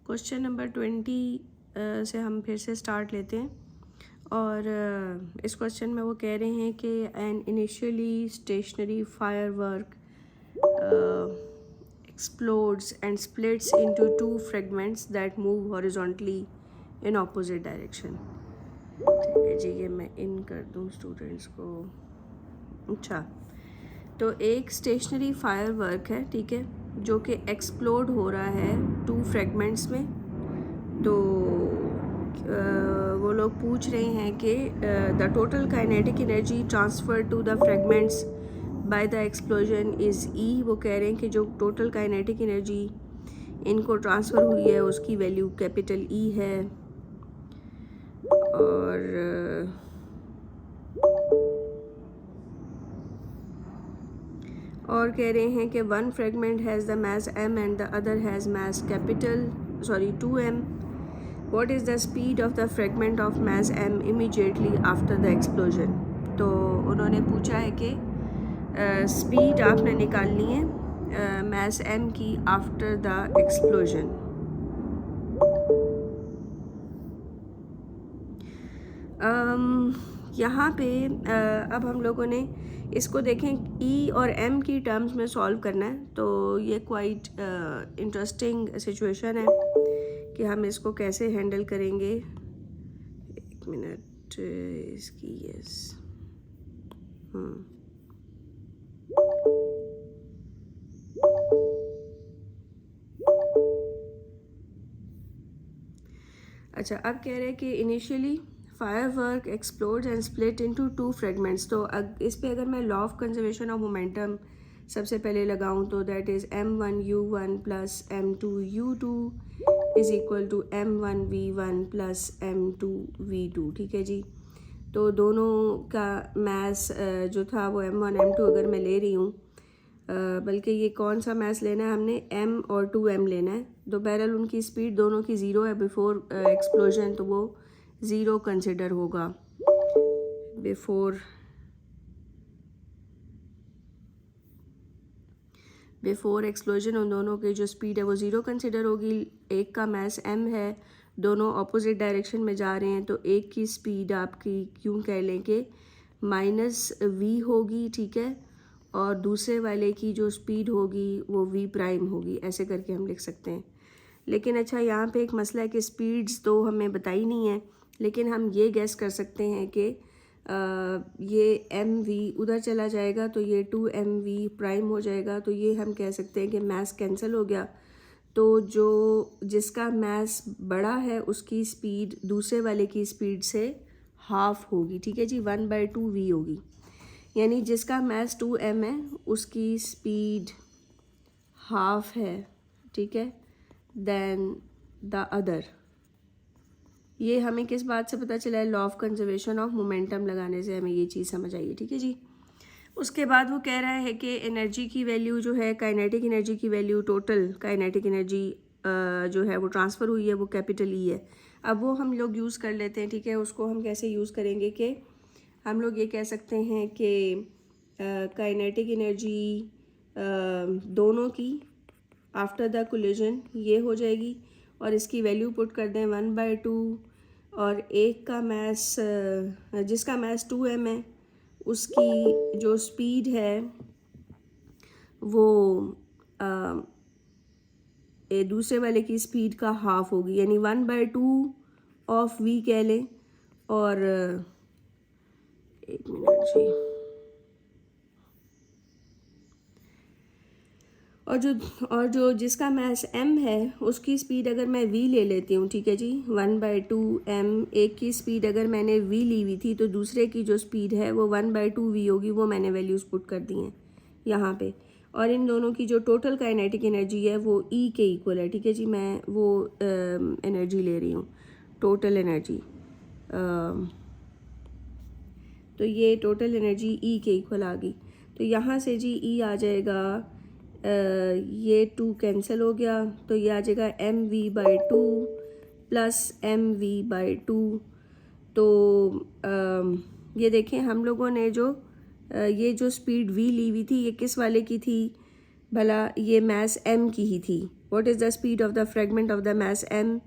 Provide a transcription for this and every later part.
Question number 20 से हम फिर से स्टार्ट लेते हैं। और इस क्वेश्चन में वो कह रहे हैं कि an initially stationary firework explodes and splits into two fragments that move horizontally in opposite direction। ठीक है जी, ये मैं इन कर दूँ स्टूडेंट्स को। अच्छा, तो एक स्टेशनरी फायरवर्क है, ठीक है, जो कि एक्सप्लोड हो रहा है टू फ्रेगमेंट्स में। तो वो लोग पूछ रहे हैं कि the total kinetic energy transfer to the fragments by the explosion is E. वो कह रहे हैं कि जो टोटल काइनेटिक एनर्जी इनको ट्रांसफ़र हुई है उसकी वैल्यू कैपिटल ई है। और कह रहे हैं कि one fragment has the mass m and the other has mass capital 2m। What is the speed of the fragment of mass m immediately after the explosion? तो उन्होंने पूछा है कि स्पीड आपने निकालनी है mass m की after the explosion। यहाँ पे अब हम लोगों ने इसको देखें E और M की टर्म्स में सॉल्व करना है। तो ये क्वाइट इंटरेस्टिंग सिचुएशन है कि हम इसको कैसे हैंडल करेंगे। एक मिनट, इसकी यस अच्छा, अब कह रहे हैं कि initially firework explodes and split into two fragments. तो इस पे अगर मैं law of conservation of momentum सबसे पहले लगाऊं तो that is m1u1 plus m2u2 is equal to m1v1 plus m2v2। ठीक है जी। तो दोनों का मास जो था वो m1 m2 अगर मैं ले रही हूँ, बल्कि ये कौन सा मास लेना है, हमने m और 2m लेना है। तो बहरहाल उनकी स्पीड दोनों की ज़ीरो है बिफोर एक्सप्लोजन, तो वो ज़ीरो कंसिडर होगा। बिफोर एक्सप्लोजन उन दोनों की जो स्पीड है वो ज़ीरो कंसिडर होगी। एक का मास m है, दोनों ऑपोजिट डायरेक्शन में जा रहे हैं, तो एक की स्पीड आपकी क्यों कह लें कि -v होगी, ठीक है, और दूसरे वाले की जो स्पीड होगी वो v प्राइम होगी। ऐसे करके हम लिख सकते हैं। लेकिन अच्छा, यहाँ पे एक मसला है कि स्पीड्स तो हमें बताई नहीं है, लेकिन हम ये गैस कर सकते हैं कि ये mv उधर चला जाएगा तो ये 2mv प्राइम हो जाएगा। तो ये हम कह सकते हैं कि मास कैंसिल हो गया। तो जो जिसका मास बड़ा है उसकी स्पीड दूसरे वाले की स्पीड से हाफ होगी। ठीक है जी, 1/2v होगी। यानी जिसका मास 2m है उसकी स्पीड हाफ है, ठीक है, देन द अदर। ये हमें किस बात से पता चला है? Law of conservation of momentum लगाने से हमें ये चीज़ समझ आई है। ठीक है जी। उसके बाद वो कह रहा है कि एनर्जी की वैल्यू जो है, काइनेटिक एनर्जी की वैल्यू, टोटल काइनेटिक एनर्जी जो है वो ट्रांसफ़र हुई है वो कैपिटल ई है। अब वो हम लोग यूज़ कर लेते हैं, ठीक है। उसको हम कैसे यूज़ करेंगे कि हम लोग ये कह सकते हैं कि काइनेटिक एनर्जी दोनों की आफ्टर द कोलिजन ये हो जाएगी, और इसकी वैल्यू पुट कर दें 1/2, और एक का मास जिसका मास 2m है उसकी जो स्पीड है वो दूसरे वाले की स्पीड का हाफ होगी, यानी 1/2 ऑफ v कह लें। और एक मिनट जी, और जो जिसका मास m है उसकी स्पीड अगर मैं v ले लेती हूँ, ठीक है जी, 1/2m। एक की स्पीड अगर मैंने v ली हुई थी तो दूसरे की जो स्पीड है वो 1/2v होगी। वो मैंने वैल्यूज़ पुट कर दी हैं यहाँ पे। और इन दोनों की जो टोटल काइनेटिक एनर्जी है वो E के इक्वल है। ठीक है जी, मैं वो एनर्जी ले रही हूँ, टोटल एनर्जी। तो ये टोटल एनर्जी E के इक्वल आ गई। तो यहाँ से जी E आ जाएगा, ये 2 कैंसिल हो गया, तो ये आ जाएगा mv/2 प्लस mv/2। तो ये देखें, हम लोगों ने जो ये जो स्पीड v ली हुई थी ये किस वाले की थी भला? ये मास m की ही थी। What is the speed of the fragment of the mass m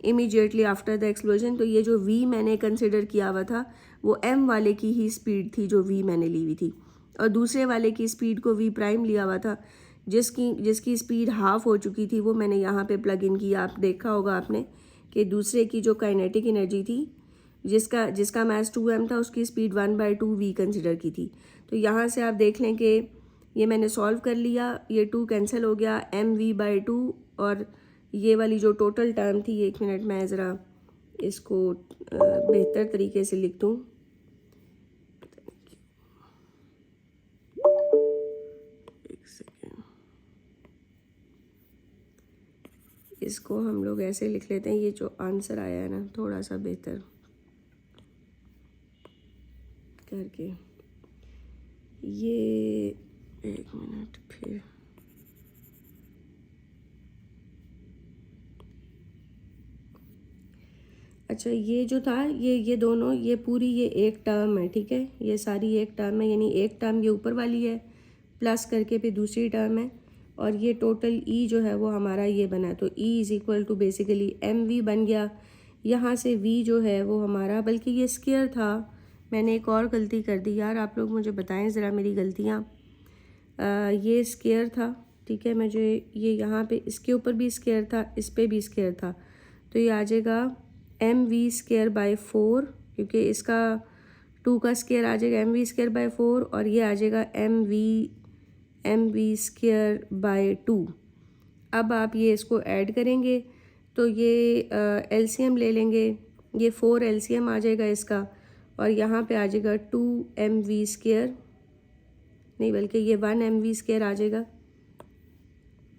immediately after the explosion. तो ये जो v मैंने कंसिडर किया हुआ था वो m वाले की ही स्पीड थी जो v मैंने ली हुई थी, और दूसरे वाले की स्पीड को v प्राइम लिया हुआ था जिसकी स्पीड हाफ हो चुकी थी, वो मैंने यहाँ पे प्लग इन किया। आप देखा होगा आपने कि दूसरे की जो काइनेटिक एनर्जी थी जिसका मास 2m था उसकी स्पीड 1/2v कंसिडर की थी। तो यहाँ से आप देख लें कि ये मैंने सॉल्व कर लिया, ये 2 कैंसिल हो गया, mv/2, और ये वाली जो टोटल टर्म थी, एक मिनट मैं ज़रा इसको बेहतर तरीके से लिख दूँ। एक सेकेंड, इसको हम लोग ऐसे लिख लेते हैं, ये जो आंसर आया है ना थोड़ा सा बेहतर करके, ये एक मिनट फिर अच्छा, ये जो था ये दोनों, ये पूरी ये एक टर्म है, ठीक है, ये सारी एक टर्म है, यानी एक टर्म ये ऊपर वाली है प्लस करके फिर दूसरी टर्म है, और ये टोटल ई जो है वो हमारा ये बना, तो E is equal to basically m v बन गया। यहाँ से वी जो है वो हमारा, बल्कि ये स्क्वायर था, मैंने एक और गलती कर दी यार, आप लोग मुझे बताएं ज़रा मेरी गलतियाँ। ये स्क्वायर था, ठीक है, मुझे ये यहाँ पे इसके ऊपर भी स्क्वायर था, इस पर भी स्क्वायर था, तो ये आ जाएगा mv²/4, क्योंकि इसका 2 का स्क्वायर आ जाएगा mv²/4, और ये आ जाएगा mv²/2। अब आप ये इसको ऐड करेंगे तो ये एलसीएम ले लेंगे, ये 4 एलसीएम आ जाएगा इसका, और यहाँ पे आ जाएगा 2mv², नहीं बल्कि ये 1mv² आ जाएगा,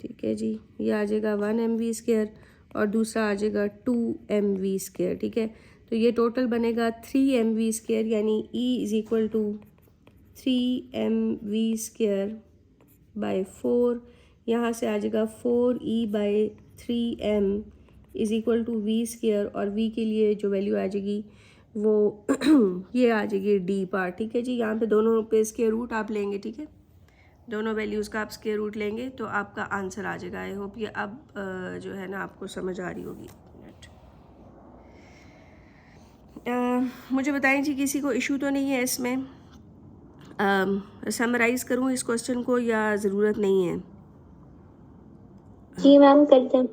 ठीक है जी, ये आ जाएगा 1mv², और दूसरा आ जाएगा 2mv², ठीक है। तो ये टोटल बनेगा 3mv², यानी E is equal to 3mv²/4, यहाँ से आ जाएगा 4e/3m is equal to v², और v के लिए जो वैल्यू आ जाएगी वो ये आ जाएगी d पार्ट, ठीक है जी। यहाँ पे दोनों पे स्क्वायर रूट आप लेंगे, ठीक है, दोनों वैल्यूज़ का आप स्क्वायर रूट लेंगे तो आपका आंसर आ जाएगा। आई होप ये अब जो है ना आपको समझ आ रही होगी। मुझे बताएं जी, किसी को इशू तो नहीं है इसमें? समराइज़ करूं इस क्वेश्चन को या ज़रूरत नहीं है? जी मैम, करते हैं।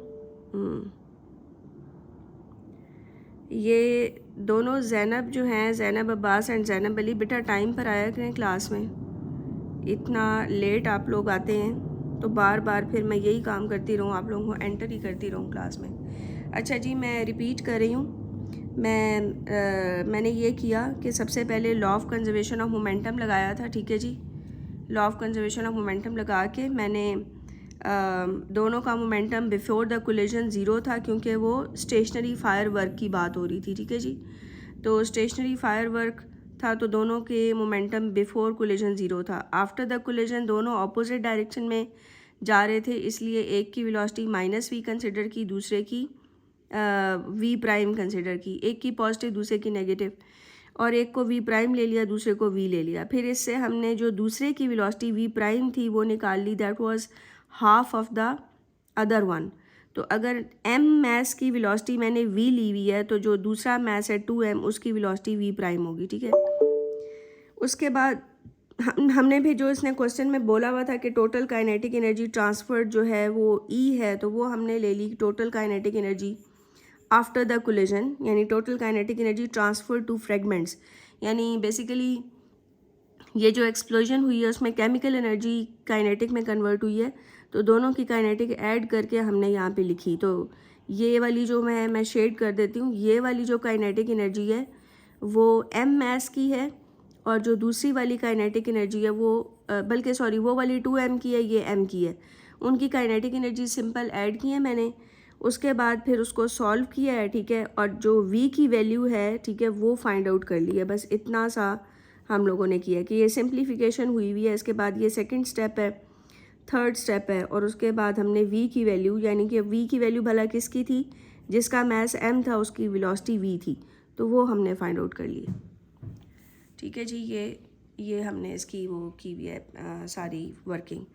ये दोनों ज़ैनब जो हैं, ज़ैनब अब्बास एंड ज़ैनब अली, बेटा टाइम पर आया करें क्लास में, इतना लेट आप लोग आते हैं तो बार बार फिर मैं यही काम करती रहूँ, आप लोगों को एंटर ही करती रहूँ क्लास में। अच्छा जी, मैं रिपीट कर रही हूँ, मैंने ये किया कि सबसे पहले law of conservation of momentum लगाया था, ठीक है जी। Law of conservation of momentum लगा के मैंने दोनों का momentum before the collision zero था, क्योंकि वो स्टेशनरी फायर वर्क की बात हो रही थी, ठीक है जी। तो स्टेशनरी फायर वर्क था तो दोनों के मोमेंटम बिफोर कोलिजन ज़ीरो था। आफ्टर द कोलिजन दोनों अपोजिट डायरेक्शन में जा रहे थे, इसलिए एक की वेलोसिटी -v कंसिडर की, दूसरे की v प्राइम कंसिडर की, एक की पॉजिटिव दूसरे की नेगेटिव, और एक को v प्राइम ले लिया दूसरे को v ले लिया। फिर इससे हमने जो दूसरे की वेलोसिटी v प्राइम थी वो निकाल ली, that was half of the other one. तो अगर m मैस की वेलोसिटी मैंने v ली हुई है तो जो दूसरा मैस है 2m उसकी वेलोसिटी v प्राइम होगी, ठीक है। उसके बाद हमने भी जो इसने क्वेश्चन में बोला हुआ था कि टोटल काइनेटिक एनर्जी ट्रांसफर जो है वो E है, तो वो हमने ले ली total kinetic energy after the collision, यानी total kinetic energy transfer to fragments, यानी बेसिकली ये जो एक्सप्लोजन हुई है उसमें केमिकल एनर्जी काइनेटिक में कन्वर्ट हुई है, तो दोनों की काइनेटिक ऐड करके हमने यहाँ पे लिखी। तो ये वाली जो मैं शेड कर देती हूँ, ये वाली जो काइनेटिक एनर्जी है वो m मैस की है, और जो दूसरी वाली काइनेटिक एनर्जी है वो बल्कि सॉरी वो वाली 2m की है, ये m की है। उनकी काइनेटिक एनर्जी सिंपल ऐड की है मैंने, उसके बाद फिर उसको सॉल्व किया है, ठीक है, और जो v की वैल्यू है, ठीक है, वो फाइंड आउट कर ली है। बस इतना सा हम लोगों ने किया कि ये सिंप्लीफिकेशन हुई हुई है। इसके बाद ये सेकंड स्टेप है, थर्ड स्टेप है, और उसके बाद हमने v की वैल्यू, यानी कि v की वैल्यू भला किसकी थी, जिसका मैस m था उसकी वेलोसिटी v थी, तो वो हमने फाइंड आउट कर लिया, ठीक है जी। ये हमने इसकी वो की हुई है सारी वर्किंग।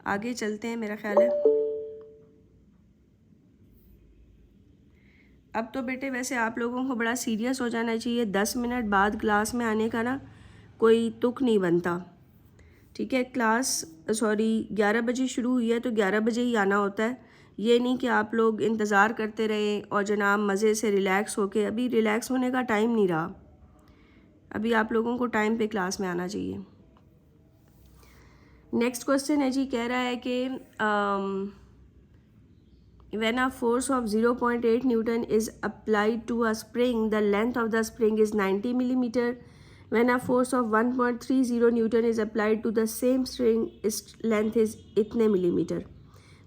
आगे चलते हैं, मेरा ख्याल है अब तो बेटे वैसे आप लोगों को बड़ा सीरियस हो जाना चाहिए। 10 मिनट बाद क्लास में आने का ना कोई तुक नहीं बनता, ठीक है। क्लास 11 बजे शुरू हुई है तो 11 बजे ही आना होता है। ये नहीं कि आप लोग इंतज़ार करते रहें और जनाब मज़े से रिलैक्स होके, अभी रिलैक्स होने का टाइम नहीं रहा। अभी आप लोगों को टाइम पे क्लास में आना चाहिए। नेक्स्ट क्वेश्चन है जी, कह रहा है कि when a force of 0.8 Newton is applied to a spring, the length of the spring is 90 millimeter. When a force of 1.30 Newton is applied to the same string, its length is इतने millimeter.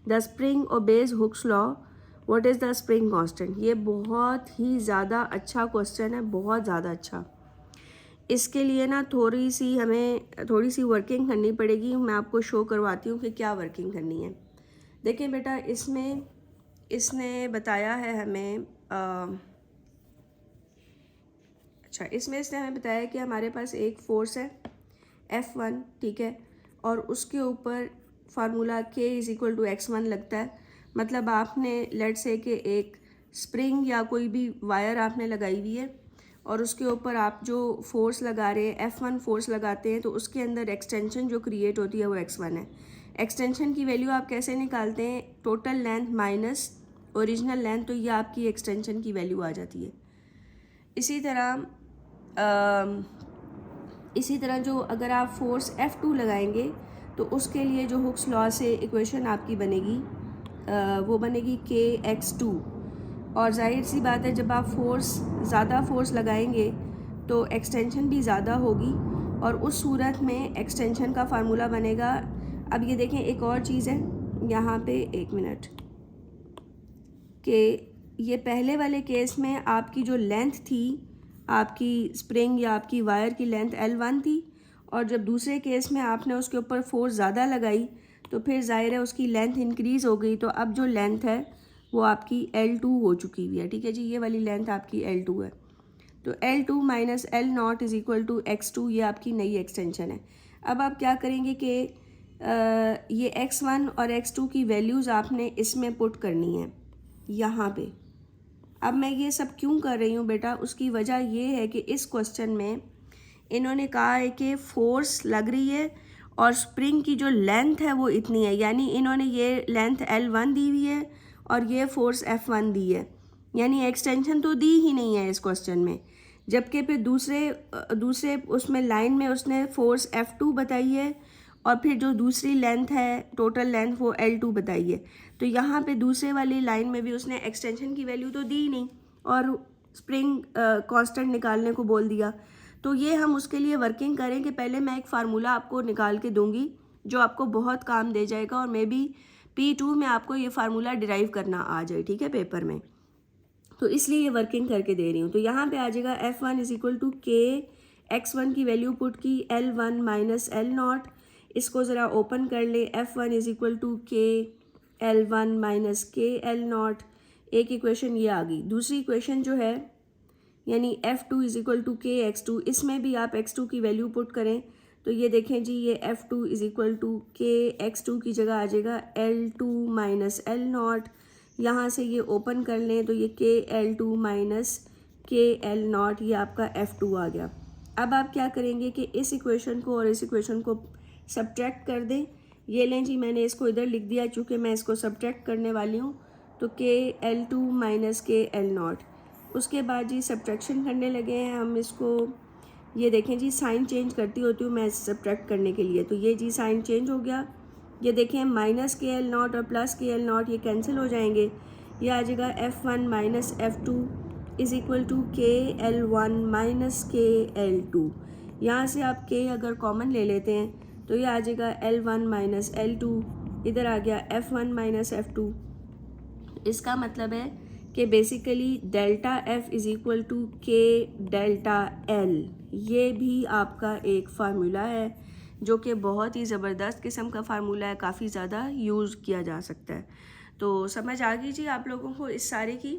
The spring obeys Hooke's law. What is the spring constant? ये बहुत ही ज़्यादा अच्छा question है, बहुत ज़्यादा अच्छा। इसके लिए ना थोड़ी सी वर्किंग करनी पड़ेगी। मैं आपको शो करवाती हूँ कि क्या वर्किंग करनी है। देखिए बेटा, इसने बताया है हमें इसमें इसने हमें बताया कि हमारे पास एक फोर्स है F1, ठीक है, और उसके ऊपर फार्मूला K = x1 लगता है। मतलब आपने लेट्स से कि एक स्प्रिंग या कोई भी वायर आपने लगाई हुई है और उसके ऊपर आप जो फोर्स लगा रहे हैं, F1 फोर्स लगाते हैं, तो उसके अंदर एक्सटेंशन जो क्रिएट होती है वो x1 है। एक्सटेंशन की वैल्यू आप कैसे निकालते हैं? Total length minus original length, तो ये आपकी एक्सटेंशन की वैल्यू आ जाती है। इसी तरह जो अगर आप फोर्स F2 लगाएंगे तो उसके लिए जो हुक्स लॉ से इक्वेशन आपकी बनेगी वो बनेगी kx2। और जाहिर सी बात है, जब आप ज़्यादा फोर्स लगाएंगे तो एक्सटेंशन भी ज़्यादा होगी और उस सूरत में एक्सटेंशन का फार्मूला बनेगा। अब ये देखें, एक और चीज़ है यहाँ पे, एक मिनट, कि ये पहले वाले केस में आपकी जो लेंथ थी, आपकी स्प्रिंग या आपकी वायर की लेंथ L1 थी, और जब दूसरे केस में आपने उसके ऊपर फोर्स ज़्यादा लगाई तो फिर ज़ाहिर है उसकी लेंथ इंक्रीज़ हो गई। तो अब जो लेंथ है वो आपकी L2 हो चुकी हुई है, ठीक है जी। ये वाली लेंथ आपकी L2 है। तो L2 - L0 = x2, ये आपकी नई एक्सटेंशन है। अब आप क्या करेंगे कि ये x1 और x2 की वैल्यूज़ आपने इसमें पुट करनी है यहाँ पे। अब मैं ये सब क्यों कर रही हूँ बेटा, उसकी वजह ये है कि इस क्वेश्चन में इन्होंने कहा है कि फोर्स लग रही है और स्प्रिंग की जो लेंथ है वो इतनी है, यानी इन्होंने ये लेंथ L1 दी हुई है और ये फोर्स F1 दी है, यानी एक्सटेंशन तो दी ही नहीं है इस क्वेश्चन में। जबकि फिर दूसरे उसमें लाइन में उसने फोर्स F2 बताई है और फिर जो दूसरी लेंथ है, टोटल लेंथ, वो L2 बताई है। तो यहाँ पे दूसरे वाली लाइन में भी उसने एक्सटेंशन की वैल्यू तो दी नहीं और स्प्रिंग कांस्टेंट निकालने को बोल दिया। तो ये हम उसके लिए वर्किंग करें कि पहले मैं एक फार्मूला आपको निकाल के दूंगी जो आपको बहुत काम दे जाएगा और मे बी P2 में आपको ये फार्मूला डिराइव करना आ जाए, ठीक है, पेपर में। तो इसलिए ये वर्किंग करके दे रही हूँ। तो यहाँ पे आ जाएगा F1 = K, x1 की वैल्यू पुट की, L1 - L0। इसको ज़रा ओपन कर ले। F1 = K L1 - K L0। एक इक्वेशन ये आ गई। दूसरी इक्वेशन जो है यानी F2 = K x2, इसमें भी आप x2 की वैल्यू पुट करें तो ये देखें जी, ये F2 = K x2 की जगह आ जाएगा L2 - L0। यहाँ से ये ओपन कर लें तो ये K L2 - K L0, ये आपका F2 आ गया। अब आप क्या करेंगे कि इस इक्वेशन को और इस इक्वेशन को सब्ट्रैक्ट कर दें। ये लें जी, मैंने इसको इधर लिख दिया चूँकि मैं इसको सब्ट्रैक्ट करने वाली हूँ। तो K L2 - K L0, उसके बाद जी सब्ट्रैक्शन करने लगे हैं हम इसको। ये देखें जी, साइन चेंज करती होती हूँ मैं सब्ट्रैक्ट करने के लिए। तो ये जी साइन चेंज हो गया। ये देखें -K L0 और +K L0 ये कैंसिल हो जाएंगे। ये आ जाएगा F1 - F2 = K L1 - K L2। यहाँ से आप K अगर कॉमन ले लेते हैं तो ये आ जाएगा L1 - L2, इधर आ गया F1 - F2। इसका मतलब है कि basically delta F = K delta L, ये भी आपका एक फार्मूला है जो कि बहुत ही ज़बरदस्त किस्म का फार्मूला है, काफ़ी ज़्यादा यूज़ किया जा सकता है। तो समझ आ गई जी आप लोगों को इस सारे की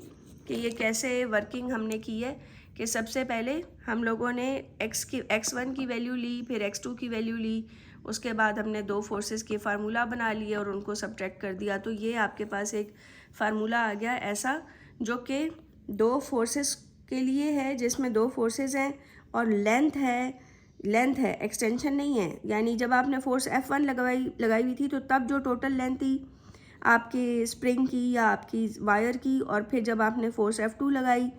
कि ये कैसे वर्किंग हमने की है। कि सबसे पहले हम लोगों ने x1 की वैल्यू ली, फिर x2 की वैल्यू ली, उसके बाद हमने दो फोर्सेस के फार्मूला बना लिए और उनको सब्ट्रैक्ट कर दिया। तो ये आपके पास एक फार्मूला आ गया ऐसा जो कि दो फोर्सेस के लिए है जिसमें दो फोर्सेस हैं और लेंथ है, एक्सटेंशन नहीं है। यानी जब आपने फोर्स F1 लगाई हुई थी तो तब जो टोटल लेंथ थी आपके स्प्रिंग की या आपकी वायर की, और फिर जब आपने फोर्स F2 लगाई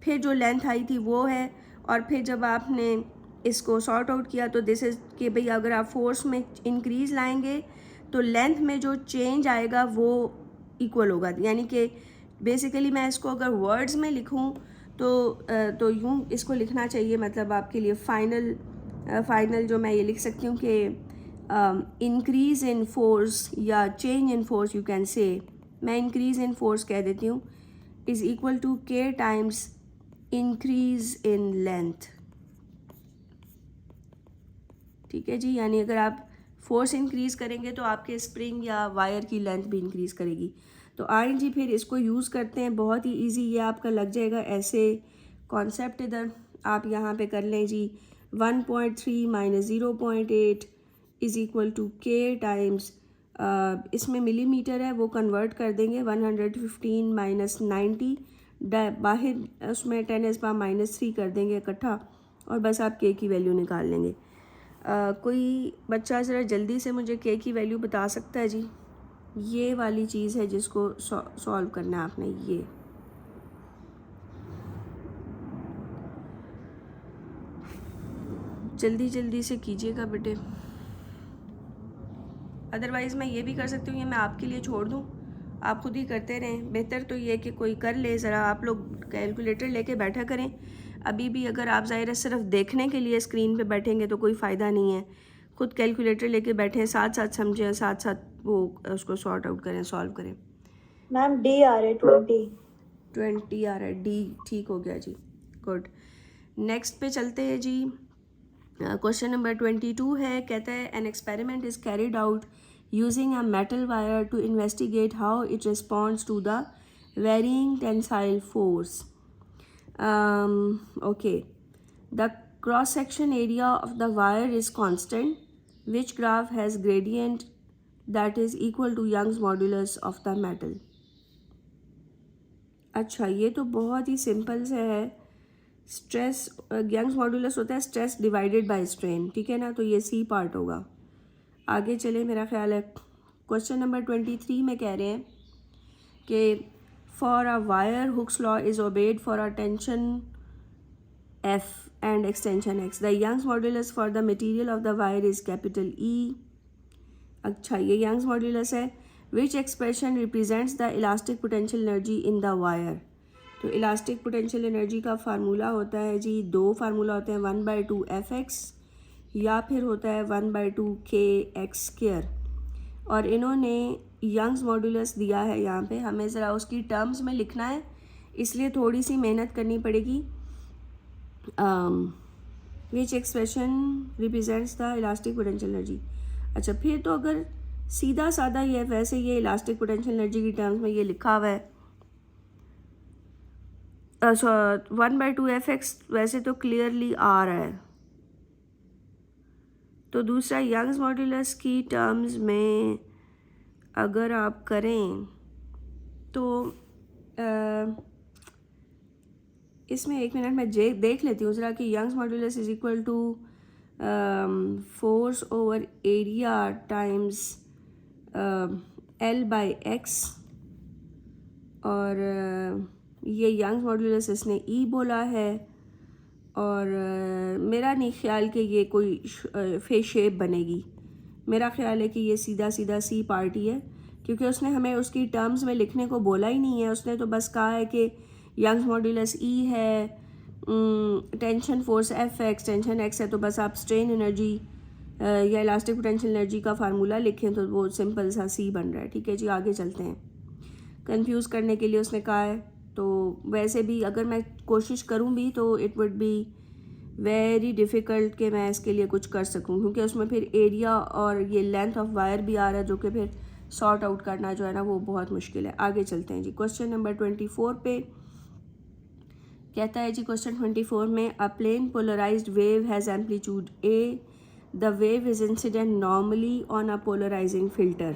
फिर जो लेंथ आई थी वो है, और फिर जब आपने इसको सॉर्ट आउट किया तो दिस इज़ कि भाई अगर आप फोर्स में इंक्रीज़ लाएंगे तो लेंथ में जो चेंज आएगा वो इक्वल होगा। यानी कि बेसिकली मैं इसको अगर वर्ड्स में लिखूं तो यूँ इसको लिखना चाहिए, मतलब आपके लिए फाइनल जो मैं ये लिख सकती हूँ कि इंक्रीज़ इन फोर्स या change in force, you can say, मैं इंक्रीज़ इन फोर्स कह देती हूँ, is equal to K times increase in length. ठीक है जी, यानी अगर आप फोर्स इंक्रीज़ करेंगे तो आपके स्प्रिंग या वायर की लेंथ भी इंक्रीज़ करेगी। तो आए जी फिर इसको यूज़ करते हैं, बहुत ही इजी ये आपका लग जाएगा। ऐसे कॉन्सेप्ट इधर आप यहाँ पे कर लें जी, 1.3 minus 0.8 is equal to K times, इसमें मिलीमीटर है वो कन्वर्ट कर देंगे, 115 माइनस 90 बाहर उसमें 10⁻³ कर देंगे इकट्ठा, और बस आप K की वैल्यू निकाल लेंगे। कोई बच्चा ज़रा जल्दी से मुझे K की वैल्यू बता सकता है जी? ये वाली चीज़ है जिसको सॉल्व करना है आपने, ये जल्दी से कीजिएगा बेटे, अदरवाइज़ मैं ये भी कर सकती हूँ, ये मैं आपके लिए छोड़ दूँ, आप खुद ही करते रहें। बेहतर तो ये कि कोई कर ले, ज़रा आप लोग कैलकुलेटर लेके बैठा करें। अभी भी अगर आप ज़ाहिर है सिर्फ देखने के लिए स्क्रीन पे बैठेंगे तो कोई फ़ायदा नहीं है, खुद कैलकुलेटर लेके बैठें, साथ साथ समझें, साथ साथ वो उसको सॉर्ट आउट करें, सॉल्व करें। मैम D आ रहा है 20 आ रहा है, डी ठीक हो गया जी, गुड। नेक्स्ट पे चलते हैं जी। क्वेश्चन नंबर 22 है, कहता है an experiment is carried out using a metal wire to investigate how it responds to the varying tensile force. Okay, the cross section area of the wire is constant, which graph has gradient that is equal to Young's modulus of the metal। अच्छा, ये तो बहुत ही simple से है, stress Young's modulus होता है stress divided by strain, ठीक है ना, तो ये सी पार्ट होगा। आगे चले, मेरा ख्याल है क्वेश्चन नंबर 23 में कह रहे हैं कि for a wire Hooke's law is obeyed for a tension F and extension X, the Young's modulus for the material of the wire is capital E। अच्छा, ये Young's modulus है। Which expression represents the elastic potential energy in the wire? तो elastic potential energy का formula होता है जी, दो formula होते हैं, 1/2 Fx या फिर होता है 1/2 kx²। और इन्होंने यंग्स मॉड्यूलस दिया है यहाँ पे, हमें ज़रा उसकी टर्म्स में लिखना है, इसलिए थोड़ी सी मेहनत करनी पड़ेगी। Which expression represents the elastic potential energy. अच्छा, फिर तो अगर सीधा साधा ये वैसे ये इलास्टिक पोटेंशियल एनर्जी की टर्म्स में ये लिखा हुआ है 1/2 Fx, वैसे तो क्लियरली आ रहा है। तो दूसरा यंग्स मॉड्यूलस की टर्म्स में अगर आप करें तो इसमें एक मिनट में देख लेती हूँ ज़रा कि Young's modulus is equal to force over area times L/x, और ये यंग्स मॉड्यूलस इसने E बोला है, और मेरा नहीं ख्याल कि ये कोई फेस शेप बनेगी, मेरा ख्याल है कि ये सीधा सीधा सी पार्टी है, क्योंकि उसने हमें उसकी टर्म्स में लिखने को बोला ही नहीं है, उसने तो बस कहा है कि यंग्स मॉड्यूलस E है, tension force Fx, tension x है, तो बस आप स्ट्रेन एनर्जी या इलास्टिक पोटेंशियल एनर्जी का फार्मूला लिखें तो वो सिंपल सा C बन रहा है। ठीक है जी, आगे चलते हैं। कंफ्यूज करने के लिए उसने कहा है, तो वैसे भी अगर मैं कोशिश करूं भी तो it would be very difficult कि मैं इसके लिए कुछ कर सकूं, क्योंकि उसमें फिर एरिया और ये लेंथ ऑफ वायर भी आ रहा है, जो कि फिर सॉर्ट आउट करना जो है ना वो बहुत मुश्किल है। आगे चलते हैं जी, क्वेश्चन नंबर 24 पे कहता है जी, क्वेश्चन 24 में a plane polarised wave has amplitude A, the wave is incident normally on a polarising filter.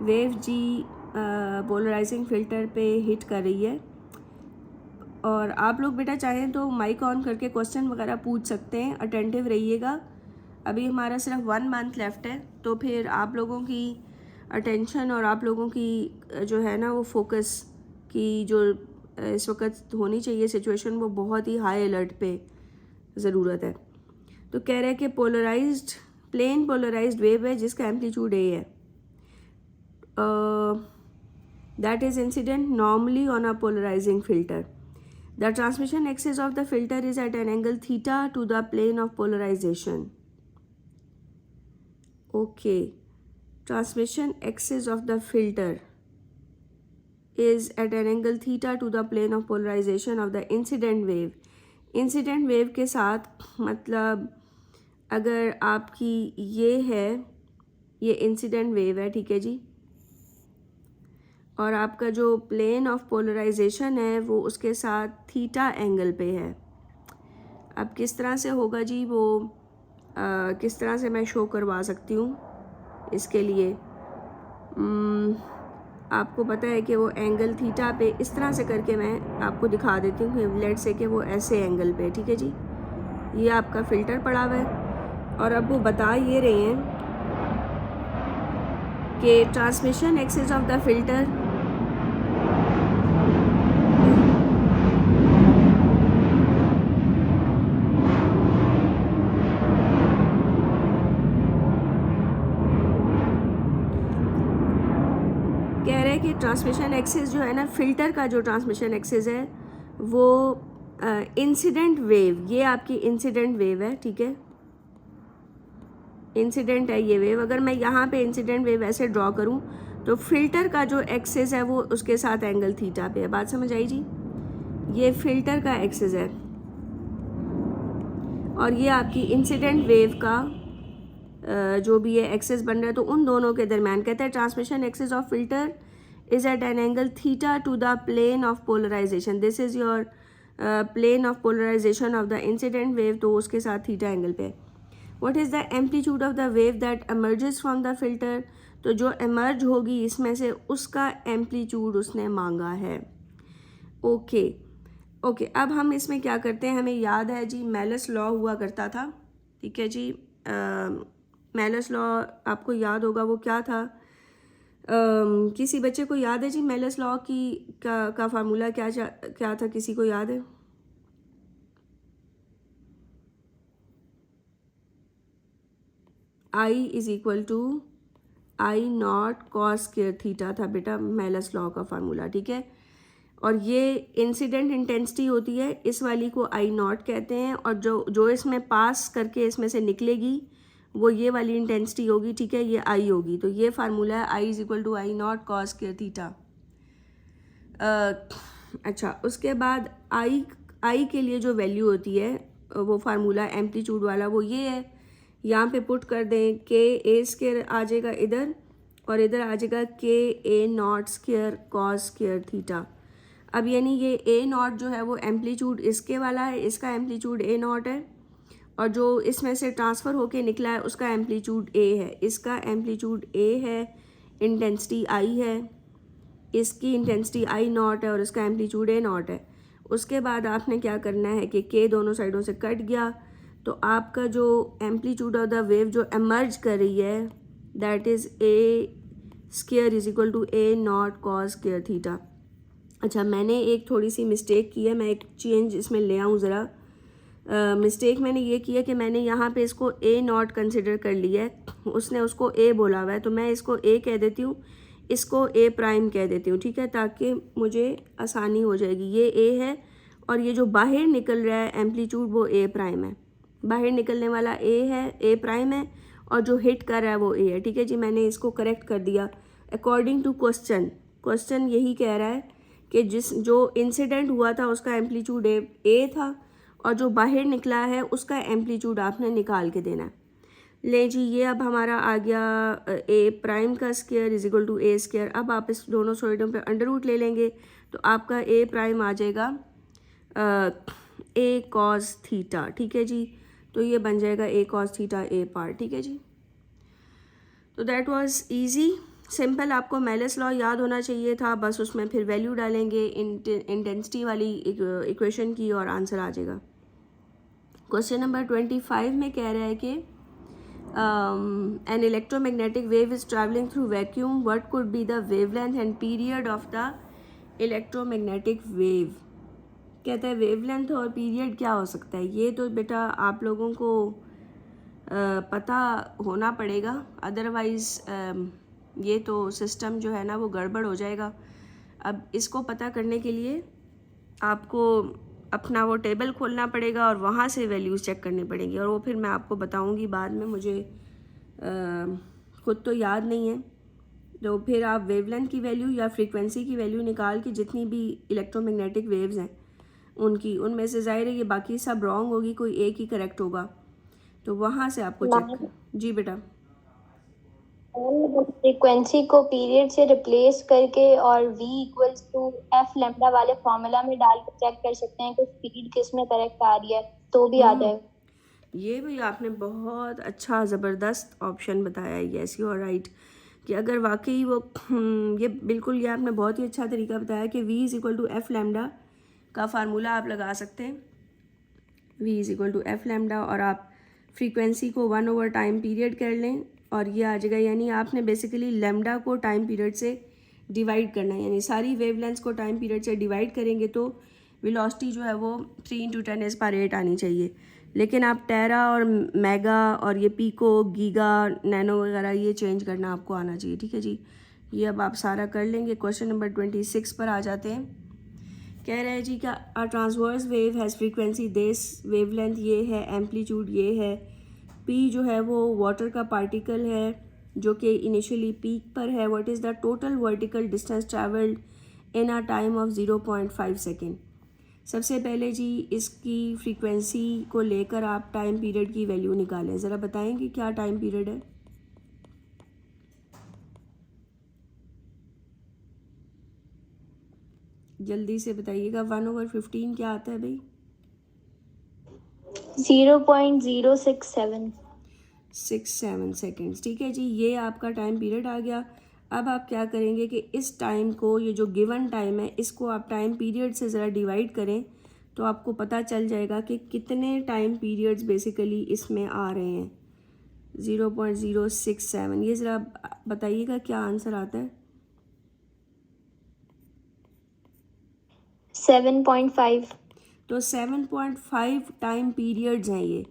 Wave जी पोलराइजिंग फ़िल्टर पे हिट कर रही है, और आप लोग बेटा चाहें तो माइक ऑन करके क्वेश्चन वगैरह पूछ सकते हैं, अटेंटिव रहिएगा। अभी हमारा सिर्फ 1 मंथ लेफ्ट है, तो फिर आप लोगों की अटेंशन और आप लोगों की जो है ना वो फोकस की जो इस वक्त होनी चाहिए सिचुएशन, वो बहुत ही हाई अलर्ट पे ज़रूरत है। तो कह रहे हैं कि पोलराइज्ड प्लेन पोलराइज्ड वेव है जिसका एम्पलीट्यूड ए है, that is incident normally on a polarizing filter. The transmission axis of the filter is at an angle theta to the plane of polarization. Okay, transmission axis of the filter is at an angle theta to the plane of polarization of the incident wave. Incident wave के साथ मतलब अगर आपकी ये है, ये incident wave है, ठीक है जी, और आपका जो प्लेन ऑफ पोलराइजेशन है वो उसके साथ थीटा एंगल पे है। अब किस तरह से होगा जी वो किस तरह से मैं शो करवा सकती हूँ इसके लिए, आपको पता है कि वो एंगल थीटा पे इस तरह से करके मैं आपको दिखा देती हूँ कि लेट से कि वो ऐसे एंगल पे, ठीक है जी। ये आपका फ़िल्टर पड़ा हुआ है और अब वो बता ये रहे हैं कि transmission axis of the filter कह रहे हैं कि ट्रांसमिशन एक्सिस जो है ना, फ़िल्टर का जो ट्रांसमिशन एक्सिस है वो इंसिडेंट वेव, ये आपकी इंसिडेंट वेव है, ठीक है, इंसिडेंट है ये वेव। अगर मैं यहाँ पे इंसिडेंट वेव ऐसे ड्रॉ करूँ तो फिल्टर का जो एक्सिस है वो उसके साथ एंगल थीटा पे है। बात समझ आई जी? ये फिल्टर का एक्सिस है और ये आपकी इंसिडेंट वेव का जो भी ये एक्सिस बन रहा है, तो उन दोनों के दरमियान कहते हैं transmission axis of filter is at an angle theta to the plane of polarisation. This is your plane of polarisation of the incident wave, तो उसके साथ थीटा एंगल पे। What is the amplitude of the wave that emerges from the filter? तो जो emerge होगी इसमें से उसका एम्पलीट्यूड उसने मांगा है। ओके ओके, अब हम इसमें क्या करते हैं, हमें याद है जी मेलस लॉ हुआ करता था, ठीक है जी। मेलस लॉ आपको याद होगा वो क्या था, किसी बच्चे को याद है जी मेलस लॉ की का फार्मूला क्या था, किसी को याद है? I is equal to I naught cos square theta था बेटा मेलस लॉ का फार्मूला, ठीक है। और ये इंसिडेंट इंटेंसिटी होती है, इस वाली को आई नॉट कहते हैं, और जो इसमें पास करके इसमें से निकलेगी वो ये वाली इंटेंसिटी होगी, ठीक है, ये आई होगी। तो ये फार्मूला है I is equal to I naught cos square theta. अच्छा, उसके बाद आई के लिए जो वैल्यू होती है वो फार्मूला एम्पलीट्यूड वाला वो ये है, यहाँ पे पुट कर दें के ए स्क्वायर आ जाएगा इधर और इधर आ जाएगा के A naught square cos square theta. अब यानी ये ए नॉट जो है वो एम्पलीट्यूड इसके वाला है, इसका एम्पलीट्यूड ए नॉट है, और जो इसमें से ट्रांसफ़र होके निकला है उसका एम्पलीट्यूड ए है, इसका एम्पलीट्यूड ए है, इंटेंसिटी आई है, इसकी इंटेंसिटी आई नॉट है और इसका एम्पलीट्यूड ए नॉट है। उसके बाद आपने क्या करना है कि के दोनों साइडों से कट गया, तो आपका जो एम्पलीट्यूड ऑफ द वेव जो एमर्ज कर रही है that is a square is equal to a naught cos square theta. अच्छा, मैंने एक थोड़ी सी मिस्टेक की है, मैं एक चेंज इसमें ले आऊँ ज़रा। मिस्टेक मैंने ये किया कि मैंने यहाँ पे इसको ए नॉट कंसिडर कर लिया है, उसने उसको ए बोला हुआ है, तो मैं इसको ए कह देती हूँ, इसको ए प्राइम कह देती हूँ, ठीक है, ताकि मुझे आसानी हो जाएगी। ये ए है और ये जो बाहर निकल रहा है एम्पलीट्यूड वो ए प्राइम है, बाहर निकलने वाला ए है, ए प्राइम है, और जो हिट कर रहा है वो ए है, ठीक है जी। मैंने इसको करेक्ट कर दिया अकॉर्डिंग टू क्वेश्चन यही कह रहा है कि जो इंसिडेंट हुआ था उसका एम्पलीट्यूड ए था और जो बाहर निकला है उसका एम्पलीट्यूड आपने निकाल के देना है। ले जी, ये अब हमारा आ गया ए प्राइम का square is equal to a square. अब आप इस दोनों साइडों पे अंडर रूट ले लेंगे तो आपका ए प्राइम आ जाएगा ए कॉस थीटा, ठीक है जी। तो ये बन जाएगा ए कॉस थीटा ए पार्ट, ठीक है जी। तो दैट वाज इजी। सिंपल आपको मेलिस लॉ याद होना चाहिए था, बस उसमें फिर वैल्यू डालेंगे इंटेंसिटी वाली इक्वेशन की और आंसर आ जाएगा। क्वेश्चन नंबर 25 में कह रहा है कि an electromagnetic wave is travelling through vacuum, what could be the wavelength and period of the electromagnetic wave. कहता है वेवलेंथ और पीरियड क्या हो सकता है। ये तो बेटा आप लोगों को पता होना पड़ेगा, अदरवाइज़ ये तो सिस्टम जो है ना वो गड़बड़ हो जाएगा। अब इसको पता करने के लिए आपको अपना वो टेबल खोलना पड़ेगा और वहाँ से वैल्यूज़ चेक करनी पड़ेंगी, और वो फिर मैं आपको बताऊँगी बाद में, मुझे खुद तो याद नहीं है। तो फिर आप वेवलेंथ की वैल्यू या फ्रीक्वेंसी की वैल्यू निकाल के जितनी भी इलेक्ट्रोमैग्नेटिक वेव्स हैं उनमें से ज़ाहिर है कि बाकी सब रॉन्ग होगी, कोई एक ही करेक्ट होगा, तो वहाँ से आपको चेक। जी बेटा, फ्रीक्वेंसी को पीरियड से रिप्लेस करके और v equals to f lambda वाले फॉर्मूला में डाल के चेक कर सकते हैं कि स्पीड किस में करेक्ट आ रही है, तो भी आ जाएगा। ये भी आपने बहुत अच्छा ज़बरदस्त ऑप्शन बताया है। यस यू आर राइट, कि अगर वाकई वो ये बिल्कुल, ये आपने बहुत ही अच्छा तरीका बताया कि v is equal to f lambda का फार्मूला आप लगा सकते हैं, v is equal to f lambda, और आप फ्रीक्वेंसी को 1 टाइम पीरियड कर लें और ये आ जाएगा। यानी आपने बेसिकली लेम्डा को टाइम पीरियड से डिवाइड करना है, यानी सारी वेवलेंथ्स को टाइम पीरियड से डिवाइड करेंगे तो वेलोसिटी जो है वो 3 × 10⁸ आनी चाहिए। लेकिन आप टेरा और मेगा और ये पीको, गीगा, नैनो वगैरह ये चेंज करना आपको आना चाहिए। ठीक है जी, ये अब आप सारा कर लेंगे। क्वेश्चन नंबर 26 पर आ जाते हैं। कह रहे हैं जी क्या a transverse wave has frequency this, wavelength ये है, एम्पलीट्यूड ये है, पी जो है वो वाटर का पार्टिकल है जो कि इनिशियली पीक पर है, what is the total vertical distance travelled in a time of 0.5 second. सबसे पहले जी इसकी फ्रीक्वेंसी को लेकर आप टाइम पीरियड की वैल्यू निकालें। ज़रा बताएं कि क्या टाइम पीरियड है। जल्दी से बताइएगा। 1/15 क्या आता है भाई? 0.067 सेकेंड्स। ठीक है जी, ये आपका टाइम पीरियड आ गया। अब आप क्या करेंगे कि इस टाइम को, ये जो गिवन टाइम है, इसको आप टाइम पीरियड से ज़रा डिवाइड करें तो आपको पता चल जाएगा कि कितने टाइम पीरियड्स बेसिकली इसमें आ रहे हैं। 0.067, ये ज़रा बताइएगा क्या आंसर आता है। 7.5। तो 7.5 टाइम पीरियड्स हैं ये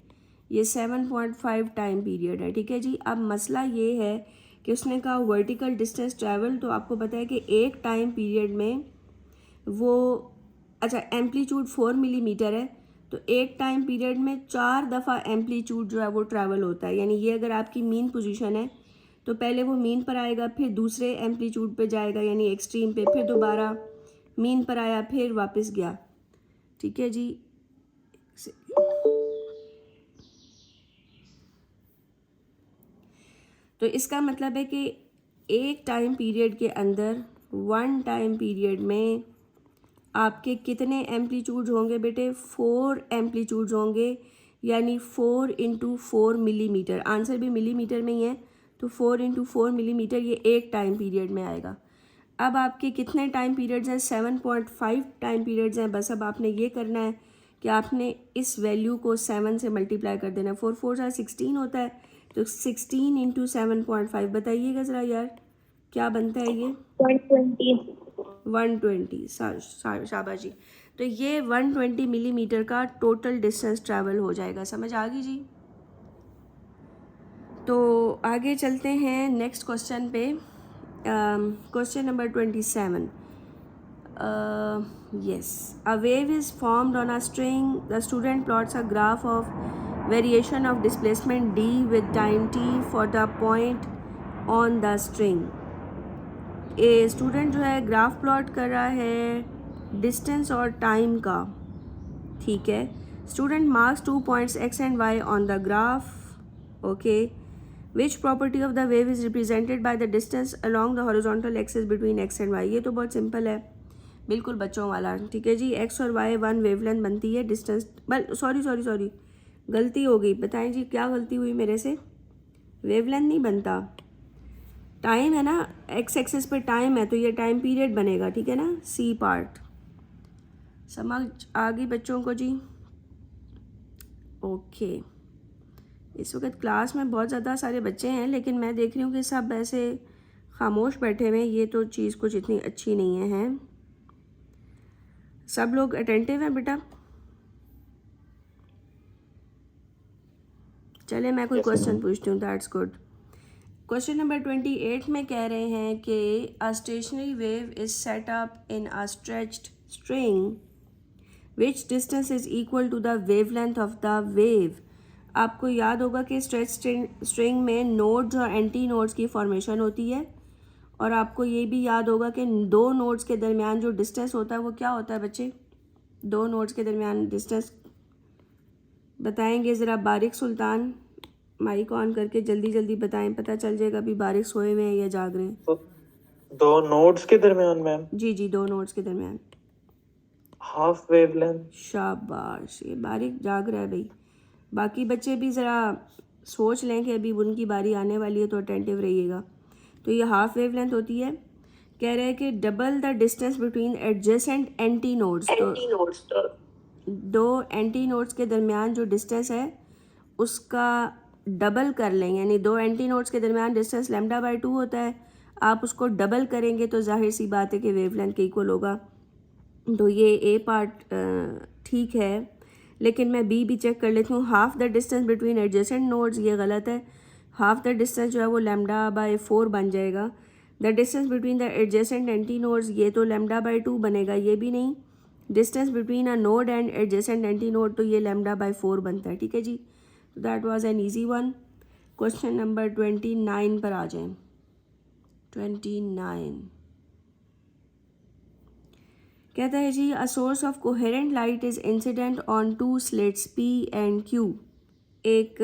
7.5 टाइम पीरियड है। ठीक है जी, अब मसला ये है कि उसने कहा वर्टिकल डिस्टेंस ट्रैवल, तो आपको पता है कि एक टाइम पीरियड में वो, अच्छा एम्पलीट्यूड 4 मिलीमीटर है, तो एक टाइम पीरियड में 4 दफ़ा एम्पलीट्यूड जो है वो ट्रैवल होता है। यानी ये अगर आपकी मीन पोजीशन है तो पहले वो मीन पर आएगा, फिर दूसरे एम्पलीट्यूड पे जाएगा यानी एक्सट्रीम पे, फिर दोबारा मीन पर आया, फिर वापस गया। ठीक है जी, तो इसका मतलब है कि एक टाइम पीरियड के अंदर, 1 टाइम पीरियड में आपके कितने एम्पलीट्यूड होंगे बेटे? 4 एम्पलीट्यूड होंगे, यानी 4 × 4 मिलीमीटर। आंसर भी मिलीमीटर में ही है, तो 4 × 4 मिलीमीटर ये एक टाइम पीरियड में आएगा। अब आपके कितने टाइम पीरियड्स हैं? 7.5 टाइम पीरियड्स हैं। बस अब आपने ये करना है कि आपने इस वैल्यू को 7 से मल्टीप्लाई कर देना है। 4 4 16 होता है, तो 16 × 7.5 बताइएगा ज़रा यार क्या बनता है ये? 120। शाबाश जी। तो ये 120 मिलीमीटर का टोटल डिस्टेंस ट्रैवल हो जाएगा। समझ आ गई जी? तो आगे चलते हैं नेक्स्ट क्वेश्चन पे। Question number 27। yes, a wave is formed on a string. The student plots a graph of variation of displacement d with time t for the point on the string. A student जो है graph plot कर रहा है distance और time का। ठीक है, student marks 2 points x and y on the graph. okay, which property of the wave is represented by the distance along the horizontal axis between x and y. ये तो बहुत सिंपल है, बिल्कुल बच्चों वाला। ठीक है जी, x और y 1 वेवलेंथ बनती है, डिस्टेंस सॉरी गलती हो गई। बताएं जी क्या गलती हुई मेरे से? वेवलेंथ नहीं बनता, टाइम है ना, एक्स एक्सिस पे टाइम है तो ये टाइम पीरियड बनेगा, ठीक है ना, सी पार्ट। समझ आ गई बच्चों को जी? ओके। इस वक्त क्लास में बहुत ज़्यादा सारे बच्चे हैं, लेकिन मैं देख रही हूँ कि सब ऐसे खामोश बैठे हुए हैं, ये तो चीज़ कुछ इतनी अच्छी नहीं है। सब लोग अटेंटिव हैं बेटा? चले मैं कोई क्वेश्चन पूछती हूँ, दैट्स गुड। क्वेश्चन नंबर 28 में कह रहे हैं कि a stationary wave is set up in a stretched string which distance is equal to the wavelength of the wave. आपको याद होगा कि स्ट्रेच स्ट्रिंग में नोड्स और एंटी नोड्स की फॉर्मेशन होती है, और आपको ये भी याद होगा कि दो नोड्स के दरमियान जो डिस्टेंस होता है वो क्या होता है बच्चे? दो नोड्स के दरमियान डिस्टेंस बताएंगे ज़रा बारिक सुल्तान, माइक ऑन करके जल्दी जल्दी बताएं, पता चल जाएगा अभी बारिक सोए हुए हैं या जाग रहे हैं। तो दो नोड्स के दरमियान मैम जी जी, दो नोड्स के दरमियान हाफ वेवलेंथ। शाबाश, ये बारिक जाग रहा है भाई। बाकी बच्चे भी ज़रा सोच लें कि अभी उनकी बारी आने वाली है तो अटेंटिव रहिएगा। तो ये हाफ वेवलेंथ होती है। कह रहे हैं कि double the distance between adjacent anti nodes, तो दो एंटी नोड्स के दरमियान जो डिस्टेंस है उसका डबल कर लें, यानी दो एंटी नोड्स के दरमियान डिस्टेंस लैम्डा बाई 2 होता है, आप उसको डबल करेंगे तो जाहिर सी बात है कि वेवलेंथ के इक्वल होगा। तो ये ए पार्ट ठीक है, लेकिन मैं बी भी चेक कर लेती हूँ। Half the distance between adjacent nodes, ये गलत है। हाफ द डिस्टेंस जो है वो लैम्डा बाई 4 बन जाएगा। The distance between the adjacent anti nodes, ये तो लैम्डा बाई 2 बनेगा, ये भी नहीं। Distance between a node and adjacent anti node, तो ये लैम्डा बाई 4 बनता है, ठीक है जी। तो that was an easy one. Question number 29 पर आ जाएं। 29 कहता है जी, a source of coherent light is incident on two slits P and Q. एक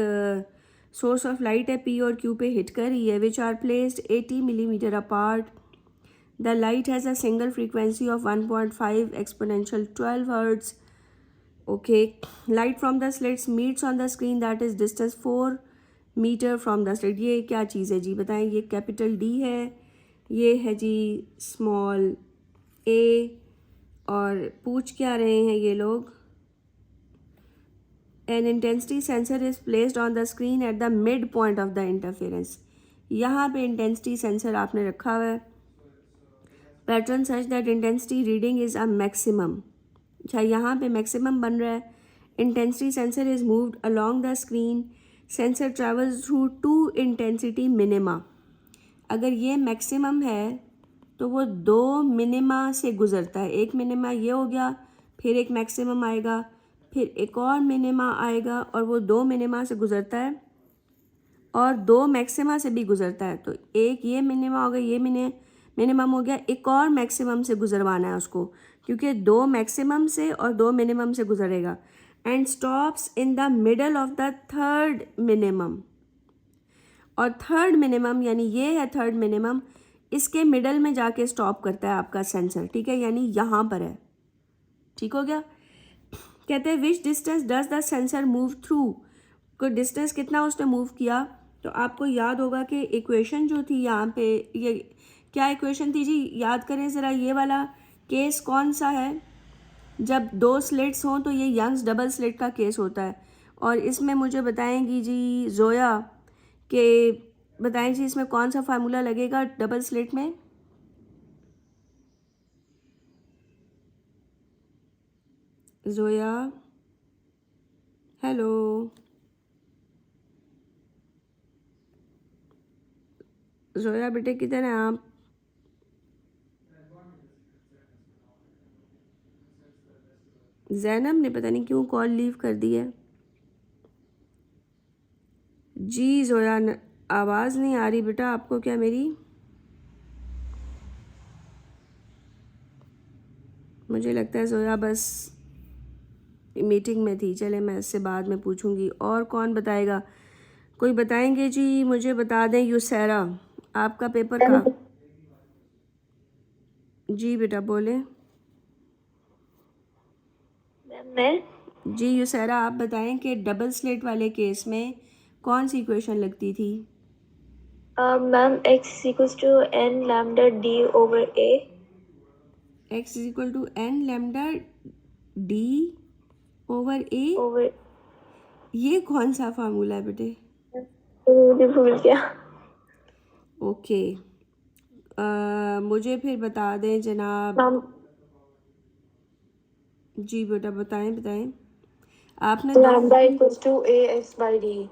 सोर्स ऑफ लाइट है पी और क्यू पे हिट कर रही है, which are placed 80 millimetre apart. The light has a single frequency of 1.5 exponential 12 hertz. Okay, light from the slits meets on the screen that is distance 4 metre from the slit. ये क्या चीज़ है जी बताएं? ये capital D है, ये है जी small ए, और पूछ क्या रहे हैं ये लोग? An intensity sensor is placed on the screen at the mid point of the interference. यहाँ पे इंटेंसिटी सेंसर आपने रखा हुआ है। Pattern such that intensity reading is a maximum. अच्छा, यहाँ पे मैक्सिमम बन रहा है। Intensity sensor is moved along the screen, sensor travels through two intensity minima. अगर ये मैक्सिमम है तो वो दो मिनिमा से गुजरता है। एक मिनिमा ये हो गया, फिर एक मैक्सिमम आएगा, फिर एक और मिनिमा आएगा, और वो दो मिनिमा से गुजरता है और दो मैक्सिमा से भी गुजरता है। तो एक ये मिनिमा हो गया, ये मिनिमम हो गया, एक और मैक्सिमम से गुजरवाना है उसको, क्योंकि दो मैक्सिमम से और दो मिनिमम से गुजरेगा। And stops in the middle of the third minimum. और थर्ड मिनिमम यानी ये है थर्ड मिनिमम, इसके मिडल में जाके स्टॉप करता है आपका सेंसर, ठीक है, यानी यहाँ पर है। ठीक हो गया। कहते हैं which distance does the sensor move through. कोई डिस्टेंस कितना उसने मूव किया, तो आपको याद होगा कि इक्वेशन जो थी यहाँ पे, ये क्या इक्वेशन थी जी? याद करें ज़रा। ये वाला केस कौन सा है? जब दो स्लिट्स हों तो ये यंग्स डबल स्लिट का केस होता है। और इसमें मुझे बताएंगी जी जोया कि बताएं जी इसमें कौन सा फार्मूला लगेगा डबल स्लिट में? जोया, हेलो, जोया बेटे किधर हैं आप? जैनब ने पता नहीं क्यों कॉल लीव कर दी है जी। जोया आवाज़ नहीं आ रही बेटा आपको क्या मेरी? मुझे लगता है जोया बस मीटिंग में थी। चले मैं इससे बाद में पूछूंगी। और कौन बताएगा? कोई बताएंगे जी? मुझे बता दें युसैरा, आपका पेपर का। जी बेटा बोले। मैं जी युसैरा आप बताएं कि डबल स्लिट वाले केस में कौन सी इक्वेशन लगती थी? Ma'am x is equals to n lambda d over a. x is equal to n lambda d over a. over ये कौन सा फार्मूला है बेटे? मुझे भूल गया। ओके, मुझे फिर बता दें जनाब। मैम जी बेटा बताएं बताएं। आपने lambda equals to a x by d.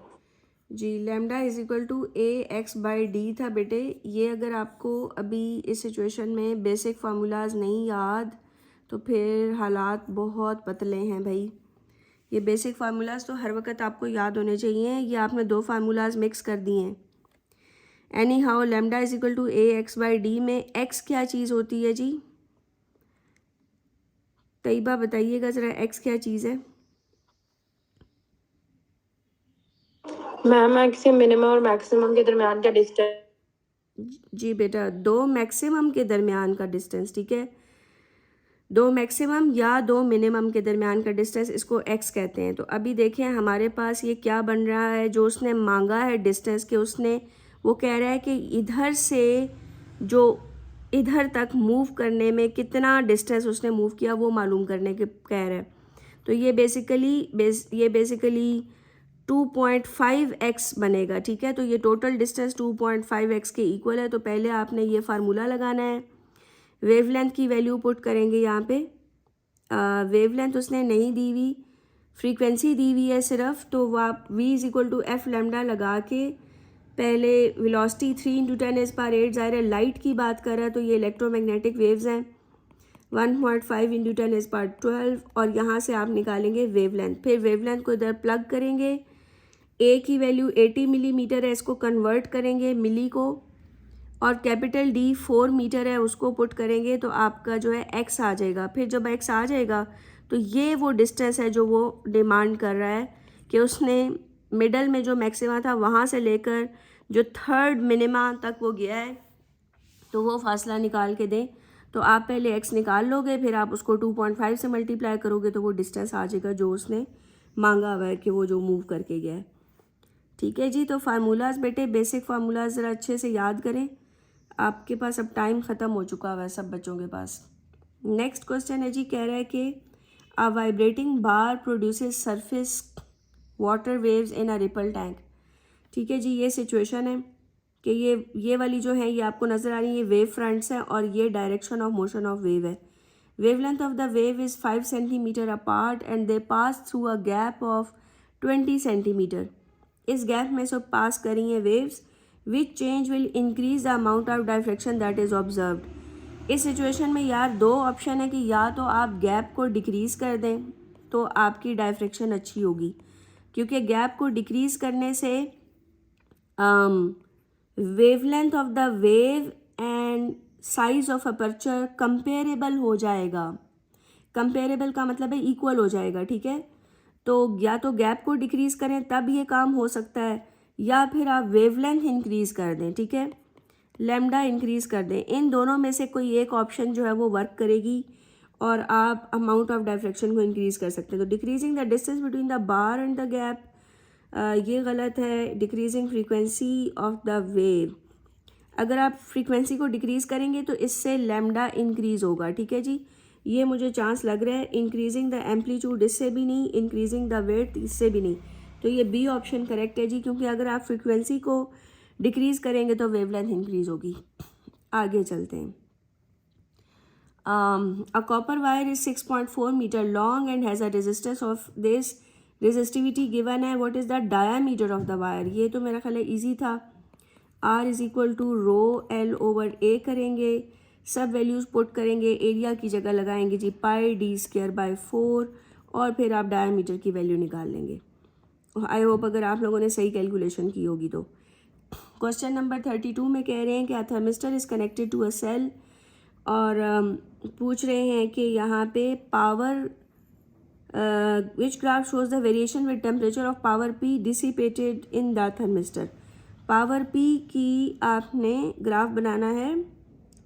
जी lambda is equal to a x by d था बेटे। ये अगर आपको अभी इस सिचुएशन में बेसिक फार्मूलाज नहीं याद तो फिर हालात बहुत पतले हैं भाई। ये बेसिक फार्मूलाज तो हर वक्त आपको याद होने चाहिए। ये आपने दो फार्मूलाज मिक्स कर दिए हैं। Anyhow lambda is equal to a x by d में एक्स क्या चीज़ होती है जी? तैयबा बताइएगा ज़रा, एक्स क्या चीज़ है? मैम x मिनिमम और मैक्सिमम के दरमियान का डिस्टेंस। जी बेटा, दो मैक्सिमम के दरमियान का डिस्टेंस, ठीक है। दो मैक्सिमम या दो मिनिमम के दरमियान का डिस्टेंस, इसको x कहते हैं। तो अभी देखें हमारे पास ये क्या बन रहा है। जो उसने मांगा है डिस्टेंस के, उसने वो कह रहा है कि इधर से जो इधर तक मूव करने में कितना डिस्टेंस उसने मूव किया वो मालूम करने के कह रहा है। तो ये बेसिकली 2.5x बनेगा, ठीक है। तो ये टोटल डिस्टेंस 2.5x के इक्वल है। तो पहले आपने ये फार्मूला लगाना है। वेवलेंथ की वैल्यू पुट करेंगे यहाँ पे। वेवलेंथ उसने नहीं दी हुई, फ्रीक्वेंसी दी हुई है सिर्फ। तो वो आप v is equal to f lambda लगा के पहले वेलोसिटी 3 × 10⁸ ज़ाहिर है लाइट की बात कर रहा है तो ये इलेक्ट्रोमैग्नेटिक वेव्स हैं 1.5 × 10⁻12। और यहाँ से आप निकालेंगे वेवलेंथ। फिर वेवलेंथ को इधर प्लग करेंगे। ए की वैल्यू 80 मिलीमीटर है, इसको कन्वर्ट करेंगे मिली को। और कैपिटल डी 4 मीटर है, उसको पुट करेंगे तो आपका जो है एक्स आ जाएगा। फिर जब एक्स आ जाएगा तो ये वो डिस्टेंस है जो वो डिमांड कर रहा है कि उसने मिडल में जो मैक्सिमा था वहाँ से लेकर जो थर्ड मिनिमा तक वो गया है तो वो फासला निकाल के दें। तो आप पहले एक्स निकाल लोगे, फिर आप उसको 2.5 से मल्टीप्लाई करोगे तो वो डिस्टेंस आ जाएगा जो उसने मांगा हुआ है कि वो जो मूव करके गया है, ठीक है जी। तो फार्मूलाज बेटे, बेसिक फार्मूलाज ज़रा अच्छे से याद करें। आपके पास अब टाइम ख़त्म हो चुका हुआ है सब बच्चों के पास। नेक्स्ट क्वेश्चन है जी, कह रहा है कि अ vibrating bar produces surface water waves in a ripple tank. ठीक है जी, ये सिचुएशन है कि ये वाली जो है ये आपको नज़र आ रही है, ये वेव फ्रंट्स हैं और ये direction of motion of wave है। Wavelength of the wave is 5 centimetre apart and they pass through a gap of 20 centimetre. इस गैप में से पास करी हैं waves which change will increase the amount of diffraction that is observed. इस situation में यार दो ऑप्शन है कि या तो आप गैप को डिक्रीज़ कर दें तो आपकी डायफ्रेक्शन अच्छी होगी, क्योंकि गैप को डिक्रीज़ करने से wavelength of the wave and size of aperture comparable हो जाएगा। कंपेरेबल का मतलब है इक्वल हो जाएगा, ठीक है। तो या तो गैप को डिक्रीज़ करें तब ये काम हो सकता है, या फिर आप वेवलेंथ इंक्रीज़ कर दें, ठीक है, लैम्डा इंक्रीज़ कर दें। इन दोनों में से कोई एक ऑप्शन जो है वो वर्क करेगी और आप अमाउंट ऑफ डायफ्रेक्शन को इंक्रीज़ कर सकते हैं। तो decreasing the distance between the bar and the gap, ये गलत है। Decreasing frequency of the wave, अगर आप फ्रीक्वेंसी को डिक्रीज़ करेंगे तो इससे लैम्डा इंक्रीज़ होगा, ठीक है जी, ये मुझे चांस लग रहा है। इंक्रीजिंग द एम्पलीट्यूड, इससे भी नहीं। इंक्रीजिंग द वेट, इससे भी नहीं। तो ये बी ऑप्शन करेक्ट है जी, क्योंकि अगर आप फ्रीक्वेंसी को डिक्रीज़ करेंगे तो वेवलेंथ इंक्रीज़ होगी। आगे चलते हैं। A copper wire is 6.4 metre long and has a resistance of this resistivity given है। What is the diameter of the wire? ये तो मेरा ख्याल है ईजी था। R is equal to rho L over A करेंगे, सब वैल्यूज़ पुट करेंगे, एरिया की जगह लगाएंगे जी πd²/4 और फिर आप डायमीटर की वैल्यू निकाल लेंगे। आई होप अगर आप लोगों ने सही कैलकुलेशन की होगी तो। क्वेश्चन नंबर 32 में कह रहे हैं कि a thermistor is connected to a cell, और पूछ रहे हैं कि यहाँ पे power which graph shows the variation with temperature of power P dissipated in the thermistor. Power P की आपने ग्राफ बनाना है,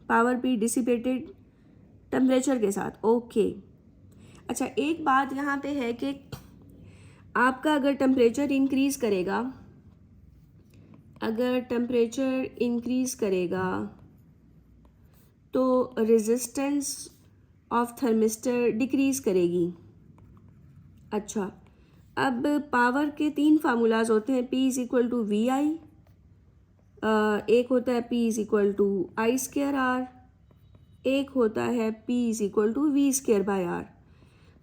पावर P डिसिपेटेड टेम्परेचर के साथ। ओके, अच्छा एक बात यहाँ पे है कि आपका अगर टेम्परेचर इंक्रीज़ करेगा अगर टेम्परेचर इंक्रीज़ करेगा तो रेजिस्टेंस ऑफ थर्मिस्टर डिक्रीज़ करेगी। अच्छा, अब पावर के 3 फार्मूलाज होते हैं, P is equal to V I, एक होता है P is equal to I square R, एक होता है P is equal to V square by R.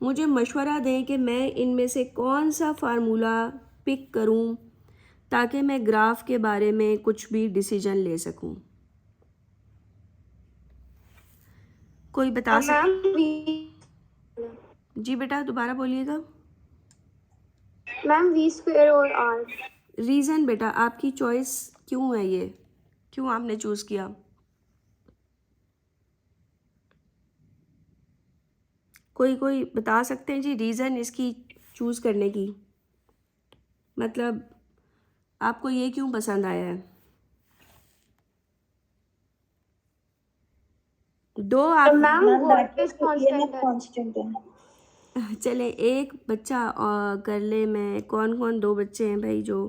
मुझे मशवरा दें कि मैं इनमें से कौन सा फार्मूला पिक करूं ताकि मैं ग्राफ के बारे में कुछ भी डिसीजन ले सकूं। कोई बता सकता? जी बेटा दोबारा बोलिएगा। मैम वी स्क्वायर और आर। रीज़न बेटा आपकी चॉइस क्यों है, ये क्यों आपने चूज़ किया? कोई बता सकते हैं जी रीज़न इसकी चूज़ करने की, मतलब आपको ये क्यों पसंद आया है? दो आप मैम वोल्टेज कांस्टेंट है। चले एक बच्चा कर ले। मैं कौन कौन, 2 बच्चे हैं भाई जो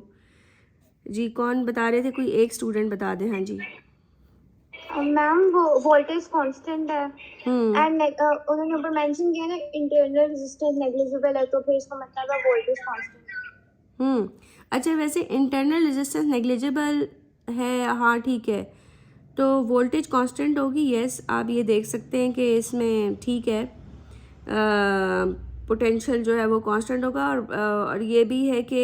जी, कौन बता रहे थे? कोई एक स्टूडेंट बता दे। हाँ जी मैम वो वोल्टेज कांस्टेंट है एंड उन्होंने ऊपर मेंशन किया ना इंटरनल रेजिस्टेंस नेग्लिजिबल है, तो फिर इसका मतलब है वोल्टेज कांस्टेंट। अच्छा, वैसे इंटरनल रेजिस्टेंस नेग्लिजिबल है, हाँ ठीक है, तो वोल्टेज कांस्टेंट होगी। यस, आप ये देख सकते हैं कि इसमें ठीक है, पोटेंशियल जो है वो कांस्टेंट होगा। और ये भी है कि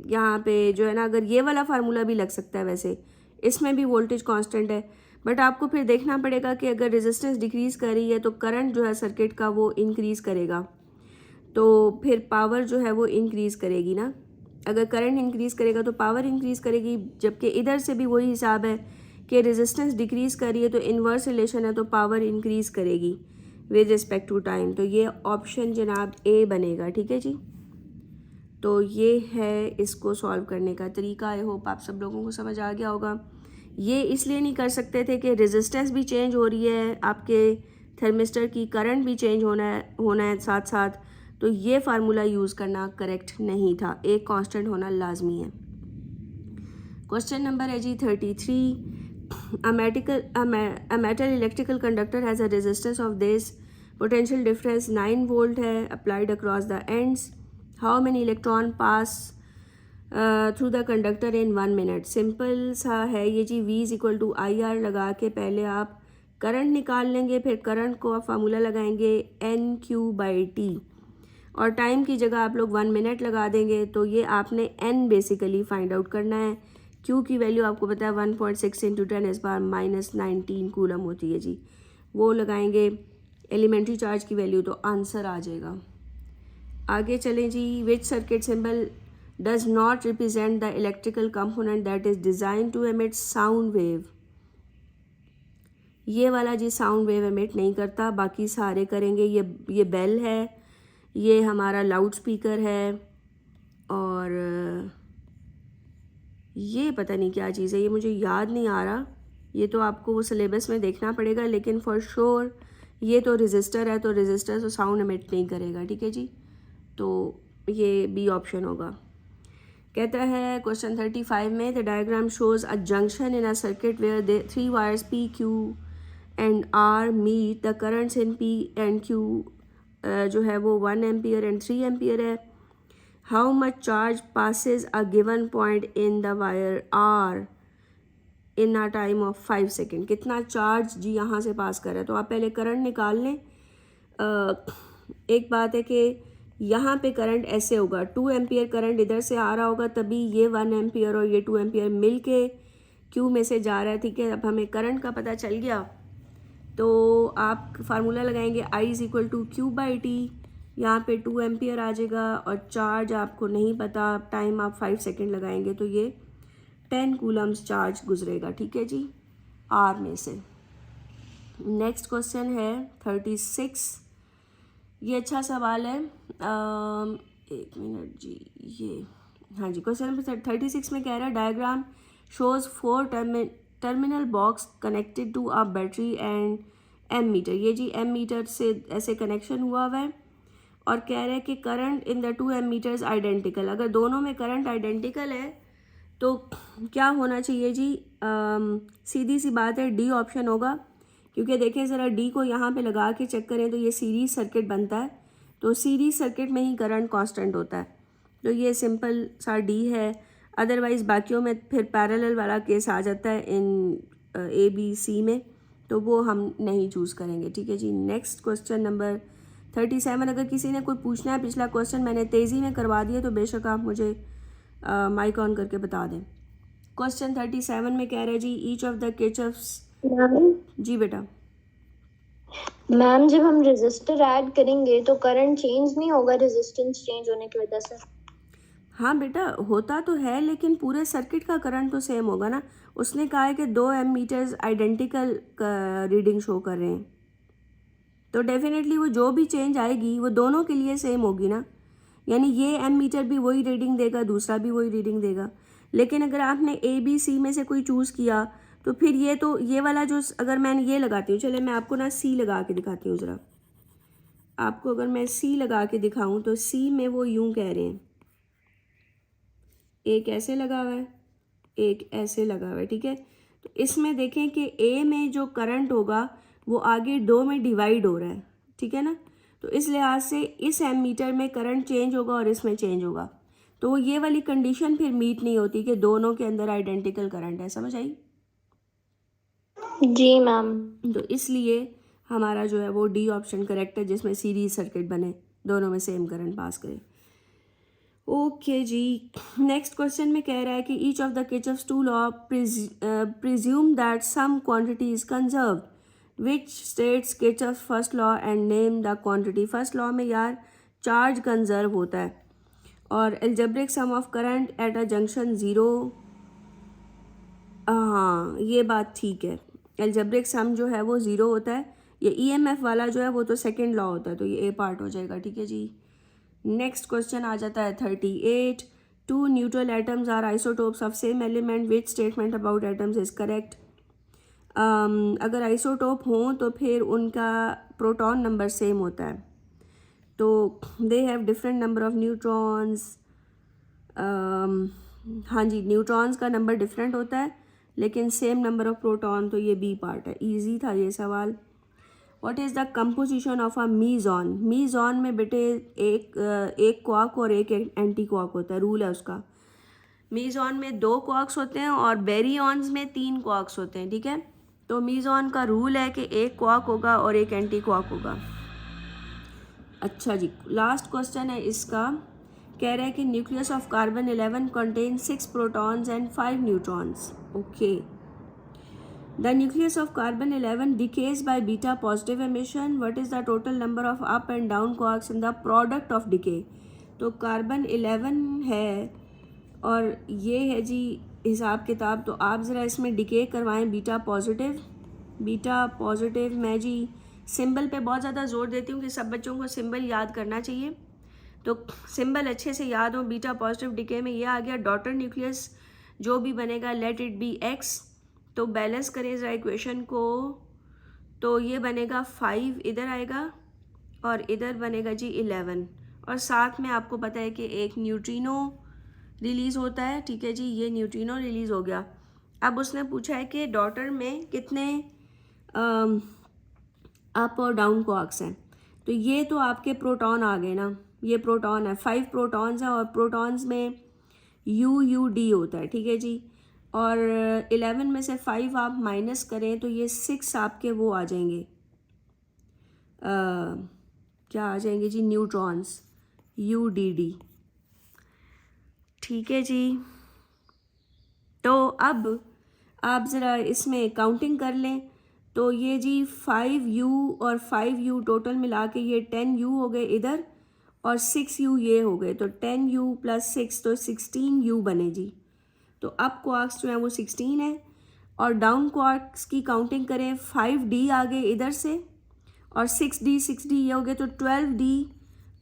यहाँ पे जो है ना, अगर ये वाला फार्मूला भी लग सकता है, वैसे इसमें भी वोल्टेज कांस्टेंट है, बट आपको फिर देखना पड़ेगा कि अगर रेजिस्टेंस डिक्रीज़ कर रही है तो करंट जो है सर्किट का वो इंक्रीज़ करेगा, तो फिर पावर जो है वो इंक्रीज़ करेगी ना। अगर करंट इंक्रीज़ करेगा तो पावर इंक्रीज़ करेगी, जबकि इधर से भी वही हिसाब है कि रेजिस्टेंस डिक्रीज़ कर रही है तो इन्वर्स रिलेशन है, तो पावर इंक्रीज़ करेगी विद रिस्पेक्ट टू टाइम। तो ये ऑप्शन जनाब ए बनेगा। ठीक है जी, तो ये है इसको सॉल्व करने का तरीका। आई होप आप सब लोगों को समझ आ गया होगा। ये इसलिए नहीं कर सकते थे कि रेजिस्टेंस भी चेंज हो रही है, आपके थर्मिस्टर की करंट भी चेंज होना है साथ साथ, तो ये फार्मूला यूज़ करना करेक्ट नहीं था, एक कांस्टेंट होना लाजमी है। क्वेश्चन नंबर है जी 33। A metal electrical conductor has a resistance of this, potential difference 9 volt है, applied across the ends. How many electron pass through the conductor in 1 minute? Simple सा है ये जी। V is equal to I R लगा के पहले आप current निकाल लेंगे, फिर करंट को आप फार्मूला लगाएंगे NQ/T, और टाइम की जगह आप लोग 1 मिनट लगा देंगे, तो ये आपने N बेसिकली फाइंड आउट करना है। Q की वैल्यू आपको पता है 1.6 × 10⁻⁻19 कूलम होती है जी, वो लगाएंगे एलिमेंट्री चार्ज की वैल्यू, तो आंसर आ जाएगा। आगे चलें जी। Which circuit symbol does not represent the electrical component that is designed to emit sound wave? ये वाला जी साउंड वेव एमिट नहीं करता, बाकी सारे करेंगे। ये बेल है, ये हमारा लाउड स्पीकर है, और ये पता नहीं क्या चीज़ है, ये मुझे याद नहीं आ रहा, ये तो आपको वो सिलेबस में देखना पड़ेगा, लेकिन फॉर श्योर ये तो रेजिस्टर है, तो रेजिस्टर तो साउंड एमिट नहीं करेगा। ठीक है जी, तो ये बी ऑप्शन होगा। कहता है क्वेश्चन 35 में, the diagram shows a junction in a circuit where the 3 wires P, Q and R मीट, the currents in P and Q जो है वो 1 एम्पियर एंड 3 एम्पियर है। How much charge passes a given point in the wire R in a time of 5 second? कितना charge जी यहाँ से पास कर रहा है, तो आप पहले करंट निकाल लें। एक बात है कि यहाँ पे करंट ऐसे होगा, 2 एम्पियर करंट इधर से आ रहा होगा, तभी ये 1 एम्पियर और ये 2 एम्पियर मिल के क्यू में से जा रहा है। ठीक है, अब हमें करंट का पता चल गया, तो आप फार्मूला लगाएंगे I is equal to Q/T, यहाँ पे 2 एम्पियर आ जाएगा, और चार्ज आपको नहीं पता, टाइम आप 5 सेकेंड लगाएंगे, तो ये 10 कूलम्स चार्ज गुजरेगा। ठीक है जी, R में से। नेक्स्ट क्वेश्चन है 36। ये अच्छा सवाल है, एक मिनट जी, ये हाँ जी, क्वेश्चन नंबर 36 में कह रहा है, diagram shows 4 terminal box connected to a battery and ammeter. ये जी एम मीटर से ऐसे कनेक्शन हुआ है, और कह रहा है कि current in the 2 ammeters identical. अगर दोनों में करंट आइडेंटिकल है तो क्या होना चाहिए जी, सीधी सी बात है डी ऑप्शन होगा, क्योंकि देखें ज़रा डी को यहाँ पे लगा के चेक करें तो ये सीरीज सर्किट बनता है, तो सीरीज सर्किट में ही करंट कांस्टेंट होता है, तो ये सिंपल सा डी है। अदरवाइज़ बाकियों में फिर पैरेलल वाला केस आ जाता है इन ए बी सी में, तो वो हम नहीं चूज़ करेंगे। ठीक है जी। Next question number 37। अगर किसी ने कोई पूछना है, पिछला क्वेश्चन मैंने तेज़ी में करवा दिया तो बेशक आप मुझे माइक ऑन करके बता दें। क्वेश्चन 37 में कह रहे हैं जी ईच ऑफ द किरचॉफ्स। जी बेटा। मैम जब हम रेजिस्टर ऐड करेंगे तो करंट चेंज नहीं होगा रेजिस्टेंस चेंज होने की वजह से? हाँ बेटा, होता तो है लेकिन पूरे सर्किट का करंट तो सेम होगा ना। उसने कहा है कि 2 एमीटर्स आइडेंटिकल रीडिंग शो कर रहे हैं, तो डेफिनेटली वो जो भी चेंज आएगी वो दोनों के लिए सेम होगी ना, यानी ये एमीटर भी वही रीडिंग देगा, दूसरा भी वही रीडिंग देगा। लेकिन अगर आपने ए बी सी में से कोई चूज़ किया तो फिर ये वाला जो, अगर मैं ये लगाती हूँ, चले मैं आपको ना सी लगा के दिखाती हूँ ज़रा आपको। अगर मैं सी लगा के दिखाऊँ तो सी में वो यूँ कह रहे हैं, एक ऐसे लगा हुआ है, एक ऐसे लगा हुआ है। ठीक है, तो इसमें देखें कि ए में जो करंट होगा वो आगे 2 में डिवाइड हो रहा है। ठीक है ना, तो इस लिहाज से इस एमीटर में करंट चेंज होगा और इसमें चेंज होगा, तो वो ये वाली कंडीशन फिर मीट नहीं होती कि दोनों के अंदर आइडेंटिकल करंट है। समझ आई? जी मैम। तो इसलिए हमारा जो है वो डी ऑप्शन करेक्ट है, जिसमें सीरीज सर्किट बने, दोनों में सेम करंट पास करे। ओके जी। नेक्स्ट क्वेश्चन में कह रहा है कि each of the Kirchhoff's two law presume that some quantity is conserved, which states Kirchhoff's first law and name the quantity. First law में यार चार्ज कंजर्व होता है और algebraic sum of current at a junction 0। हाँ ये बात ठीक है, एल्जेब्रिक सम जो है वो 0 होता है। ये ईएमएफ वाला जो है वो तो सेकेंड लॉ होता है, तो ये ए पार्ट हो जाएगा। ठीक है जी। नेक्स्ट क्वेश्चन आ जाता है 38। 2 neutral atoms are isotopes of same element, which statement about atoms is correct. अगर आइसोटोप हों तो फिर उनका प्रोटॉन नंबर सेम होता है, तो they have different number of neutrons. हाँ जी, न्यूट्रॉन्स का नंबर डिफरेंट होता है लेकिन सेम नंबर ऑफ प्रोटॉन, तो ये बी पार्ट है। इजी था ये सवाल। What is the composition of a meson. Meson में बेटे एक क्वार्क और एक एंटी क्वार्क होता है, रूल है उसका। मीजॉन में 2 क्वार्क्स होते हैं और बेरियॉन्स में 3 क्वार्क्स होते हैं। ठीक है, तो मीजॉन का रूल है कि एक क्वार्क होगा और एक एंटी क्वार्क होगा। अच्छा जी, लास्ट क्वेश्चन है इसका, कह रहा है कि nucleus of carbon 11 contain 6 protons and 5 neutrons. Okay, the nucleus of carbon 11 decays by beta positive emission. What is the total number of up and down quarks in the product of decay. तो carbon 11 है और ये है जी हिसाब किताब, तो आप ज़रा इसमें डिके करवाएं बीटा पॉजिटिव। बीटा पॉजिटिव मैं जी सिंबल पे बहुत ज़्यादा जोर देती हूँ कि सब बच्चों को सिंबल याद करना चाहिए, तो सिंबल अच्छे से याद हो। बीटा पॉजिटिव डिके में ये आ गया, डॉटर न्यूक्लियस जो भी बनेगा लेट इट बी एक्स। तो बैलेंस करें ज़रा इक्वेशन को, तो ये बनेगा 5 इधर आएगा और इधर बनेगा जी 11, और साथ में आपको पता है कि एक न्यूट्रिनो रिलीज़ होता है। ठीक है जी, ये न्यूट्रिनो रिलीज़ हो गया। अब उसने पूछा है कि डॉटर में कितने अप और डाउन क्वार्क्स हैं, तो ये तो आपके प्रोटॉन आ गए ना, ये प्रोटॉन है, 5 प्रोटॉन्स हैं और प्रोटॉन्स में डी होता है। ठीक है जी, और 11 में से 5 आप माइनस करें तो ये 6 आपके वो आ जाएंगे, क्या आ जाएंगे जी, न्यूट्रॉन्स, डी। ठीक है जी, तो अब आप ज़रा इसमें काउंटिंग कर लें, तो ये जी 5u और 5u टोटल मिला के ये 10u हो गए इधर, और 6u ये हो गए, तो 10u + 6 तो 16u बने जी। तो अप क्वार्क्स जो हैं वो 16 है, और डाउन क्वार्क्स की काउंटिंग करें, 5d आ गए इधर से और 6d ये हो गए, तो 12d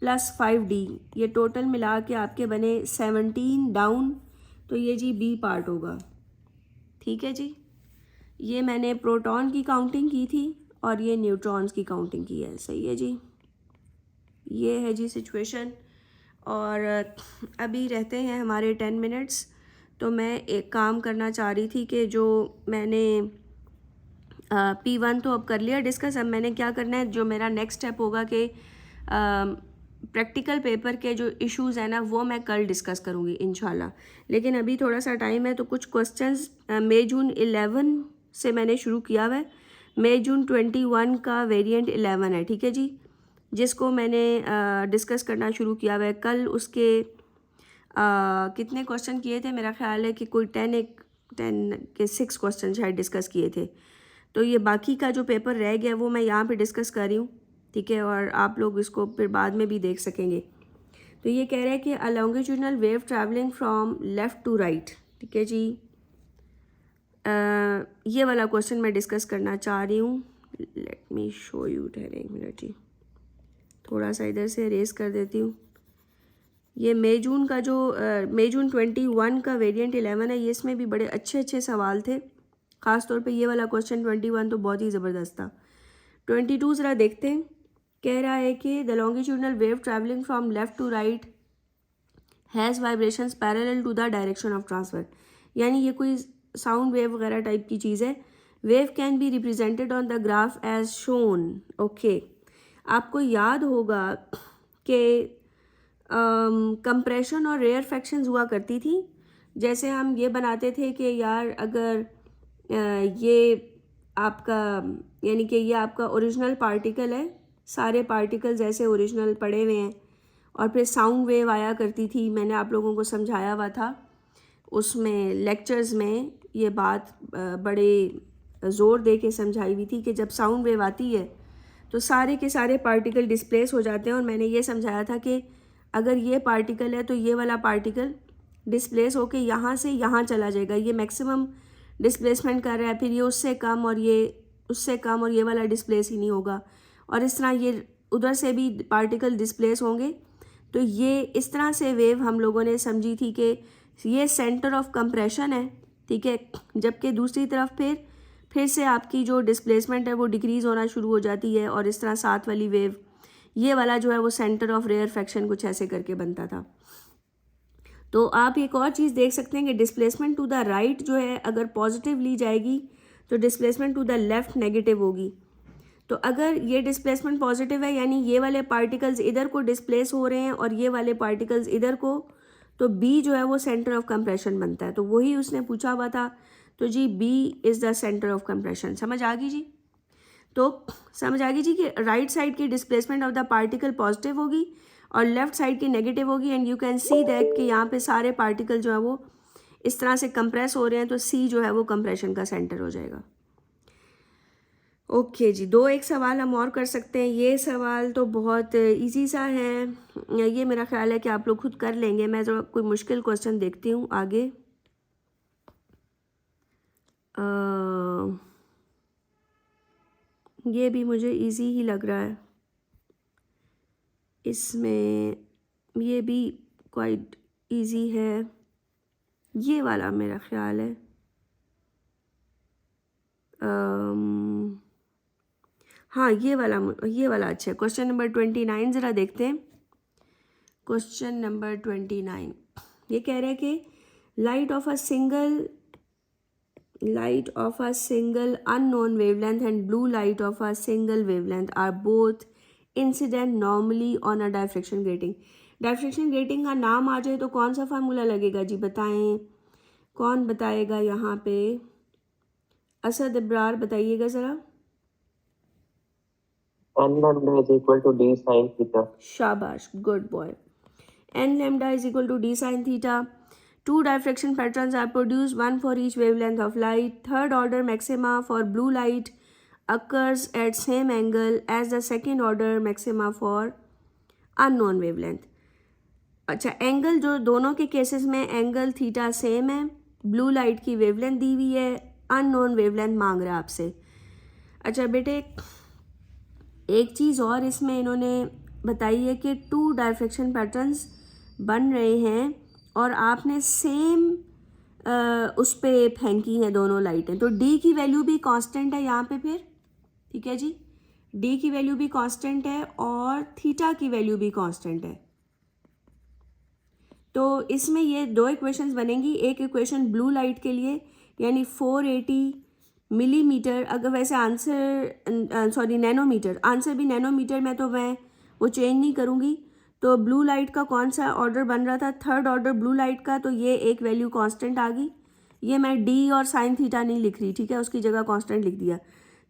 + 5d ये टोटल मिला के आपके बने 17 डाउन, तो ये जी बी पार्ट होगा। ठीक है जी, ये मैंने प्रोटॉन की काउंटिंग की थी और ये न्यूट्रॉन्स की काउंटिंग की है। सही है जी, ये है जी सिचुएशन। और अभी रहते हैं हमारे 10 मिनट्स, तो मैं एक काम करना चाह रही थी कि जो मैंने P1 तो अब कर लिया डिस्कस, अब मैंने क्या करना है, जो मेरा नेक्स्ट स्टेप होगा कि प्रैक्टिकल पेपर के जो इश्यूज़ हैं ना वो मैं कल डिस्कस करूँगी इंशाल्लाह। लेकिन अभी थोड़ा सा टाइम है तो कुछ क्वेश्चंस मई जून 11 से मैंने शुरू किया हुआ है। मई जून 21 का वेरिएंट 11 है, ठीक है जी, जिसको मैंने डिस्कस करना शुरू किया हुआ है। कल उसके कितने क्वेश्चन किए थे, मेरा ख्याल है कि कोई 10 के 6 क्वेश्चन शायद डिस्कस किए थे। तो ये बाकी का जो पेपर रह गया वो मैं यहाँ पे डिस्कस कर रही हूँ, ठीक है, और आप लोग इसको फिर बाद में भी देख सकेंगे। तो ये कह रहे हैं कि a longitudinal wave travelling from left to right, ठीक है जी, ये वाला क्वेश्चन मैं डिस्कस करना चाह रही हूँ। लेट मी शो यू, ठहरे एक मिनट जी, थोड़ा सा इधर से रेस कर देती हूँ। ये मई जून का जो मई जून 21 का वेरिएंट 11 है, ये इसमें भी बड़े अच्छे अच्छे सवाल थे, ख़ास तौर पे ये वाला क्वेश्चन 21 तो बहुत ही ज़बरदस्त था। 22 ज़रा देखते हैं। कह रहा है कि the longitudinal wave travelling from left to right has vibrations parallel to the direction of transfer, यानी ये कोई साउंड वेव वगैरह टाइप की चीज़ है। Wave can be represented on the graph as shown. Okay, आपको याद होगा कि कंप्रेशन और रेयर फ्रैक्शंस हुआ करती थी। जैसे हम ये बनाते थे कि यार अगर ये आपका, यानी कि ये आपका ओरिजिनल पार्टिकल है, सारे पार्टिकल्स ऐसे ओरिजिनल पड़े हुए हैं, और फिर साउंड वेव आया करती थी। मैंने आप लोगों को समझाया हुआ था उसमें लेक्चर्स में, ये बात बड़े ज़ोर दे के समझाई हुई थी कि जब साउंड वेव आती है तो सारे के सारे पार्टिकल डिस्प्लेस हो जाते हैं। और मैंने ये समझाया था कि अगर ये पार्टिकल है तो ये वाला पार्टिकल डिस्प्लेस होके यहाँ से यहाँ चला जाएगा, ये मैक्सिमम डिस्प्लेसमेंट कर रहा है, फिर ये उससे कम और ये उससे कम, और ये वाला डिस्प्लेस ही नहीं होगा, और इस तरह ये उधर से भी पार्टिकल डिस्प्लेस होंगे। तो ये इस तरह से वेव हम लोगों ने समझी थी कि ये सेंटर ऑफ कंप्रेशन है, ठीक है, जबकि दूसरी तरफ फिर से आपकी जो डिस्प्लेसमेंट है वो डिक्रीज़ होना शुरू हो जाती है, और इस तरह साथ वाली वेव, ये वाला जो है वो सेंटर ऑफ रेयर फ्रैक्शन कुछ ऐसे करके बनता था। तो आप एक और चीज़ देख सकते हैं कि डिस्प्लेसमेंट टू द राइट जो है अगर पॉजिटिव ली जाएगी तो displacement to the left negative होगी। तो अगर ये डिस्प्लेसमेंट पॉजिटिव है, यानी ये वाले पार्टिकल्स इधर को डिस्प्लेस हो रहे हैं और ये वाले पार्टिकल्स इधर को, तो बी जो है वो सेंटर ऑफ कंप्रेशन बनता है। तो वही उसने पूछा हुआ था। तो जी B is the centre of compression. समझ आ गई जी? तो समझ आ गई जी कि राइट साइड की displacement of the particle positive होगी और लेफ़्ट साइड की नेगेटिव होगी। And you can see that कि यहाँ पे सारे पार्टिकल जो है वो इस तरह से कंप्रेस हो रहे हैं, तो सी जो है वो कंप्रेशन का सेंटर हो जाएगा। ओके जी, एक सवाल हम और कर सकते हैं। ये सवाल तो बहुत इजी सा है, ये मेरा ख्याल है कि आप लोग खुद कर लेंगे। मैं ज़रा कोई मुश्किल क्वेश्चन देखती हूँ आगे। ये भी मुझे इजी ही लग रहा है, इसमें ये भी क्वाइट इजी है, ये वाला मेरा ख्याल है। हाँ, ये वाला अच्छा है। क्वेश्चन नंबर 29 ज़रा देखते हैं। क्वेश्चन नंबर 29 ये कह रहे हैं कि light of a single unknown wavelength and blue light of a single wavelength are both incident normally on a diffraction grating। Diffraction grating का नाम आ जाए तो कौन सा फार्मूला लगेगा जी, बताएं, कौन बताएगा यहाँ पे? असद इब्रार बताइएगा ज़रा। n lambda is equal to d sin theta। शाबाश, good boy. n lambda is equal to d sin theta। Two diffraction patterns are produced, one for each wavelength of light. Third order maxima for blue light occurs at same angle as the second order maxima for unknown wavelength। अच्छा, angle जो दोनों के cases में angle theta same है, blue light की wavelength दी हुई है, unknown wavelength मांग रहा है आपसे। अच्छा बेटे, एक चीज़ और इसमें इन्होंने बताई है कि 2 डायफ्रेक्शन पैटर्न्स बन रहे हैं और आपने सेम उस पे फेंकी हैं दोनों लाइटें, तो डी की वैल्यू भी कांस्टेंट है यहाँ पे फिर, ठीक है जी, डी की वैल्यू भी कांस्टेंट है और थीटा की वैल्यू भी कांस्टेंट है। तो इसमें ये दो इक्वेशंस बनेंगी। एक इक्वेशन ब्लू लाइट के लिए यानी 480 मिलीमीटर, अगर वैसे आंसर सॉरी नैनोमीटर, आंसर भी नैनोमीटर में, तो मैं वो चेंज नहीं करूँगी। तो ब्लू लाइट का कौन सा ऑर्डर बन रहा था, थर्ड ऑर्डर ब्लू लाइट का, तो ये एक वैल्यू कांस्टेंट आ गई। ये मैं डी और साइन थीटा नहीं लिख रही, ठीक है, उसकी जगह कांस्टेंट लिख दिया।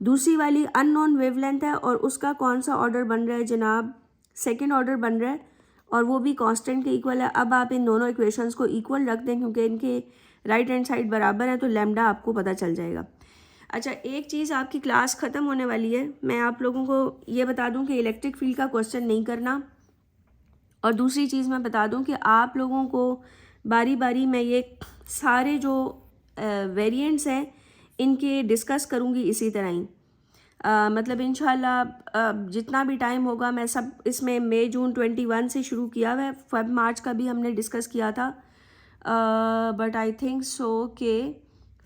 दूसरी वाली अननोन वेवलेंथ है और उसका कौन सा ऑर्डर बन रहा है जनाब, सेकेंड ऑर्डर बन रहा है और वो भी कांस्टेंट के इक्वल है। अब आप इन दोनों इक्वेशंस को इक्वल रख दें क्योंकि इनके राइट हैंड साइड बराबर है, तो लैम्डा आपको पता चल जाएगा। अच्छा, एक चीज़ आपकी क्लास ख़त्म होने वाली है, मैं आप लोगों को ये बता दूं कि इलेक्ट्रिक फील्ड का क्वेश्चन नहीं करना, और दूसरी चीज़ मैं बता दूं कि आप लोगों को बारी बारी मैं ये सारे जो वेरिएंट्स हैं इनके डिस्कस करूंगी इसी तरह ही। मतलब इंशाल्लाह जितना भी टाइम होगा मैं सब इसमें मई जून 21 से शुरू किया हुआ है, फेब मार्च का भी हमने डिस्कस किया था, बट आई थिंक सो कि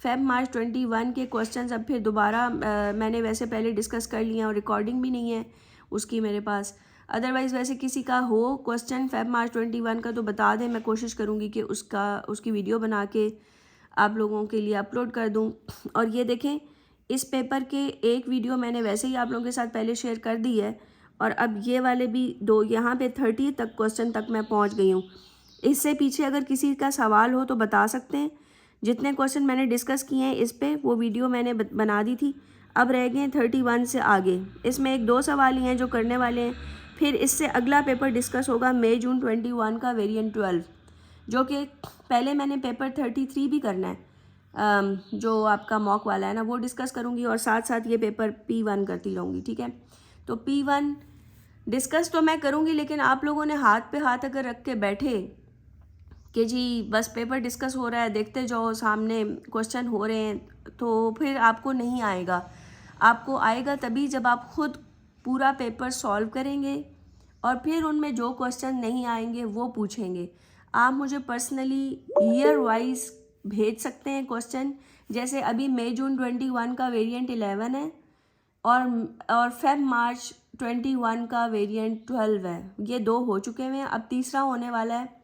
फेब मार्च 21 के क्वेश्चंस अब फिर दोबारा मैंने वैसे पहले डिस्कस कर लिए हैं और रिकॉर्डिंग भी नहीं है उसकी मेरे पास। अदरवाइज़ वैसे किसी का हो क्वेश्चन फेब मार्च 21 का तो बता दें, मैं कोशिश करूँगी कि उसकी वीडियो बना के आप लोगों के लिए अपलोड कर दूँ। और ये देखें, इस पेपर के एक वीडियो मैंने वैसे ही आप लोगों के साथ पहले शेयर कर दी है और अब ये वाले भी दो, यहाँ पे 30 तक क्वेश्चन तक मैं पहुँच गई हूँ। इससे पीछे अगर किसी का सवाल हो तो बता सकते हैं। जितने क्वेश्चन मैंने डिस्कस किए हैं इस पे वो वीडियो मैंने बना दी थी, अब रह गए 31 से आगे। इसमें एक दो सवाल ही हैं जो करने वाले हैं, फिर इससे अगला पेपर डिस्कस होगा मई जून 21 का वेरिएंट 12, जो कि पहले मैंने पेपर 33 भी करना है, जो आपका मॉक वाला है ना, वो डिस्कस करूँगी और साथ साथ ये पेपर P1 करती रहूँगी, ठीक है। तो P1 डिस्कस तो मैं करूँगी, लेकिन आप लोगों ने हाथ पे हाथ अगर रख के बैठे कि जी बस पेपर डिस्कस हो रहा है देखते जाओ, सामने क्वेश्चन हो रहे हैं, तो फिर आपको नहीं आएगा। आपको आएगा तभी जब आप खुद पूरा पेपर सॉल्व करेंगे और फिर उनमें जो क्वेश्चन नहीं आएंगे वो पूछेंगे। आप मुझे पर्सनली ईयर वाइज भेज सकते हैं क्वेश्चन, जैसे अभी मई जून 21 का वेरिएंट 11 है और फेब मार्च 21 का वेरिएंट 12 है। ये दो हो चुके हुए हैं, अब तीसरा होने वाला है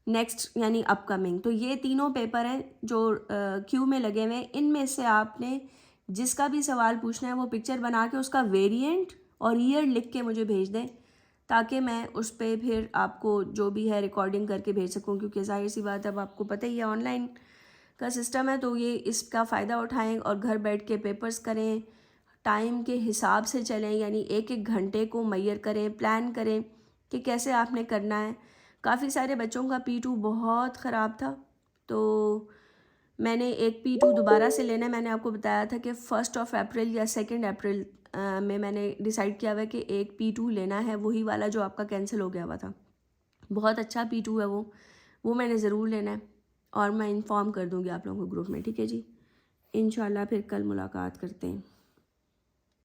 नेक्स्ट यानी अपकमिंग। तो ये तीनों पेपर हैं जो क्यू में लगे हुए हैं। इनमें से आपने जिसका भी सवाल पूछना है वो पिक्चर बना के उसका वेरिएंट और ईयर लिख के मुझे भेज दें, ताकि मैं उस पर फिर आपको जो भी है रिकॉर्डिंग करके भेज सकूं, क्योंकि जाहिर सी बात अब आपको पता ही है ऑनलाइन का सिस्टम है, तो ये इसका फ़ायदा उठाएं और घर बैठ के पेपर्स करें, टाइम के हिसाब से चलें, यानी एक एक घंटे को मैयर करें, प्लान करें कि कैसे आपने करना है। काफ़ी सारे बच्चों का P2 बहुत ख़राब था, तो मैंने एक P2 दोबारा से लेना है। मैंने आपको बताया था कि 1 अप्रैल या 2 अप्रैल में मैंने डिसाइड किया हुआ है कि एक P2 लेना है, वही वाला जो आपका कैंसिल हो गया हुआ था। बहुत अच्छा P2 है वो मैंने ज़रूर लेना है और मैं इन्फॉर्म कर दूँगी आप लोगों को ग्रुप में, ठीक है जी। इंशाल्लाह फिर कल मुलाकात करते हैं।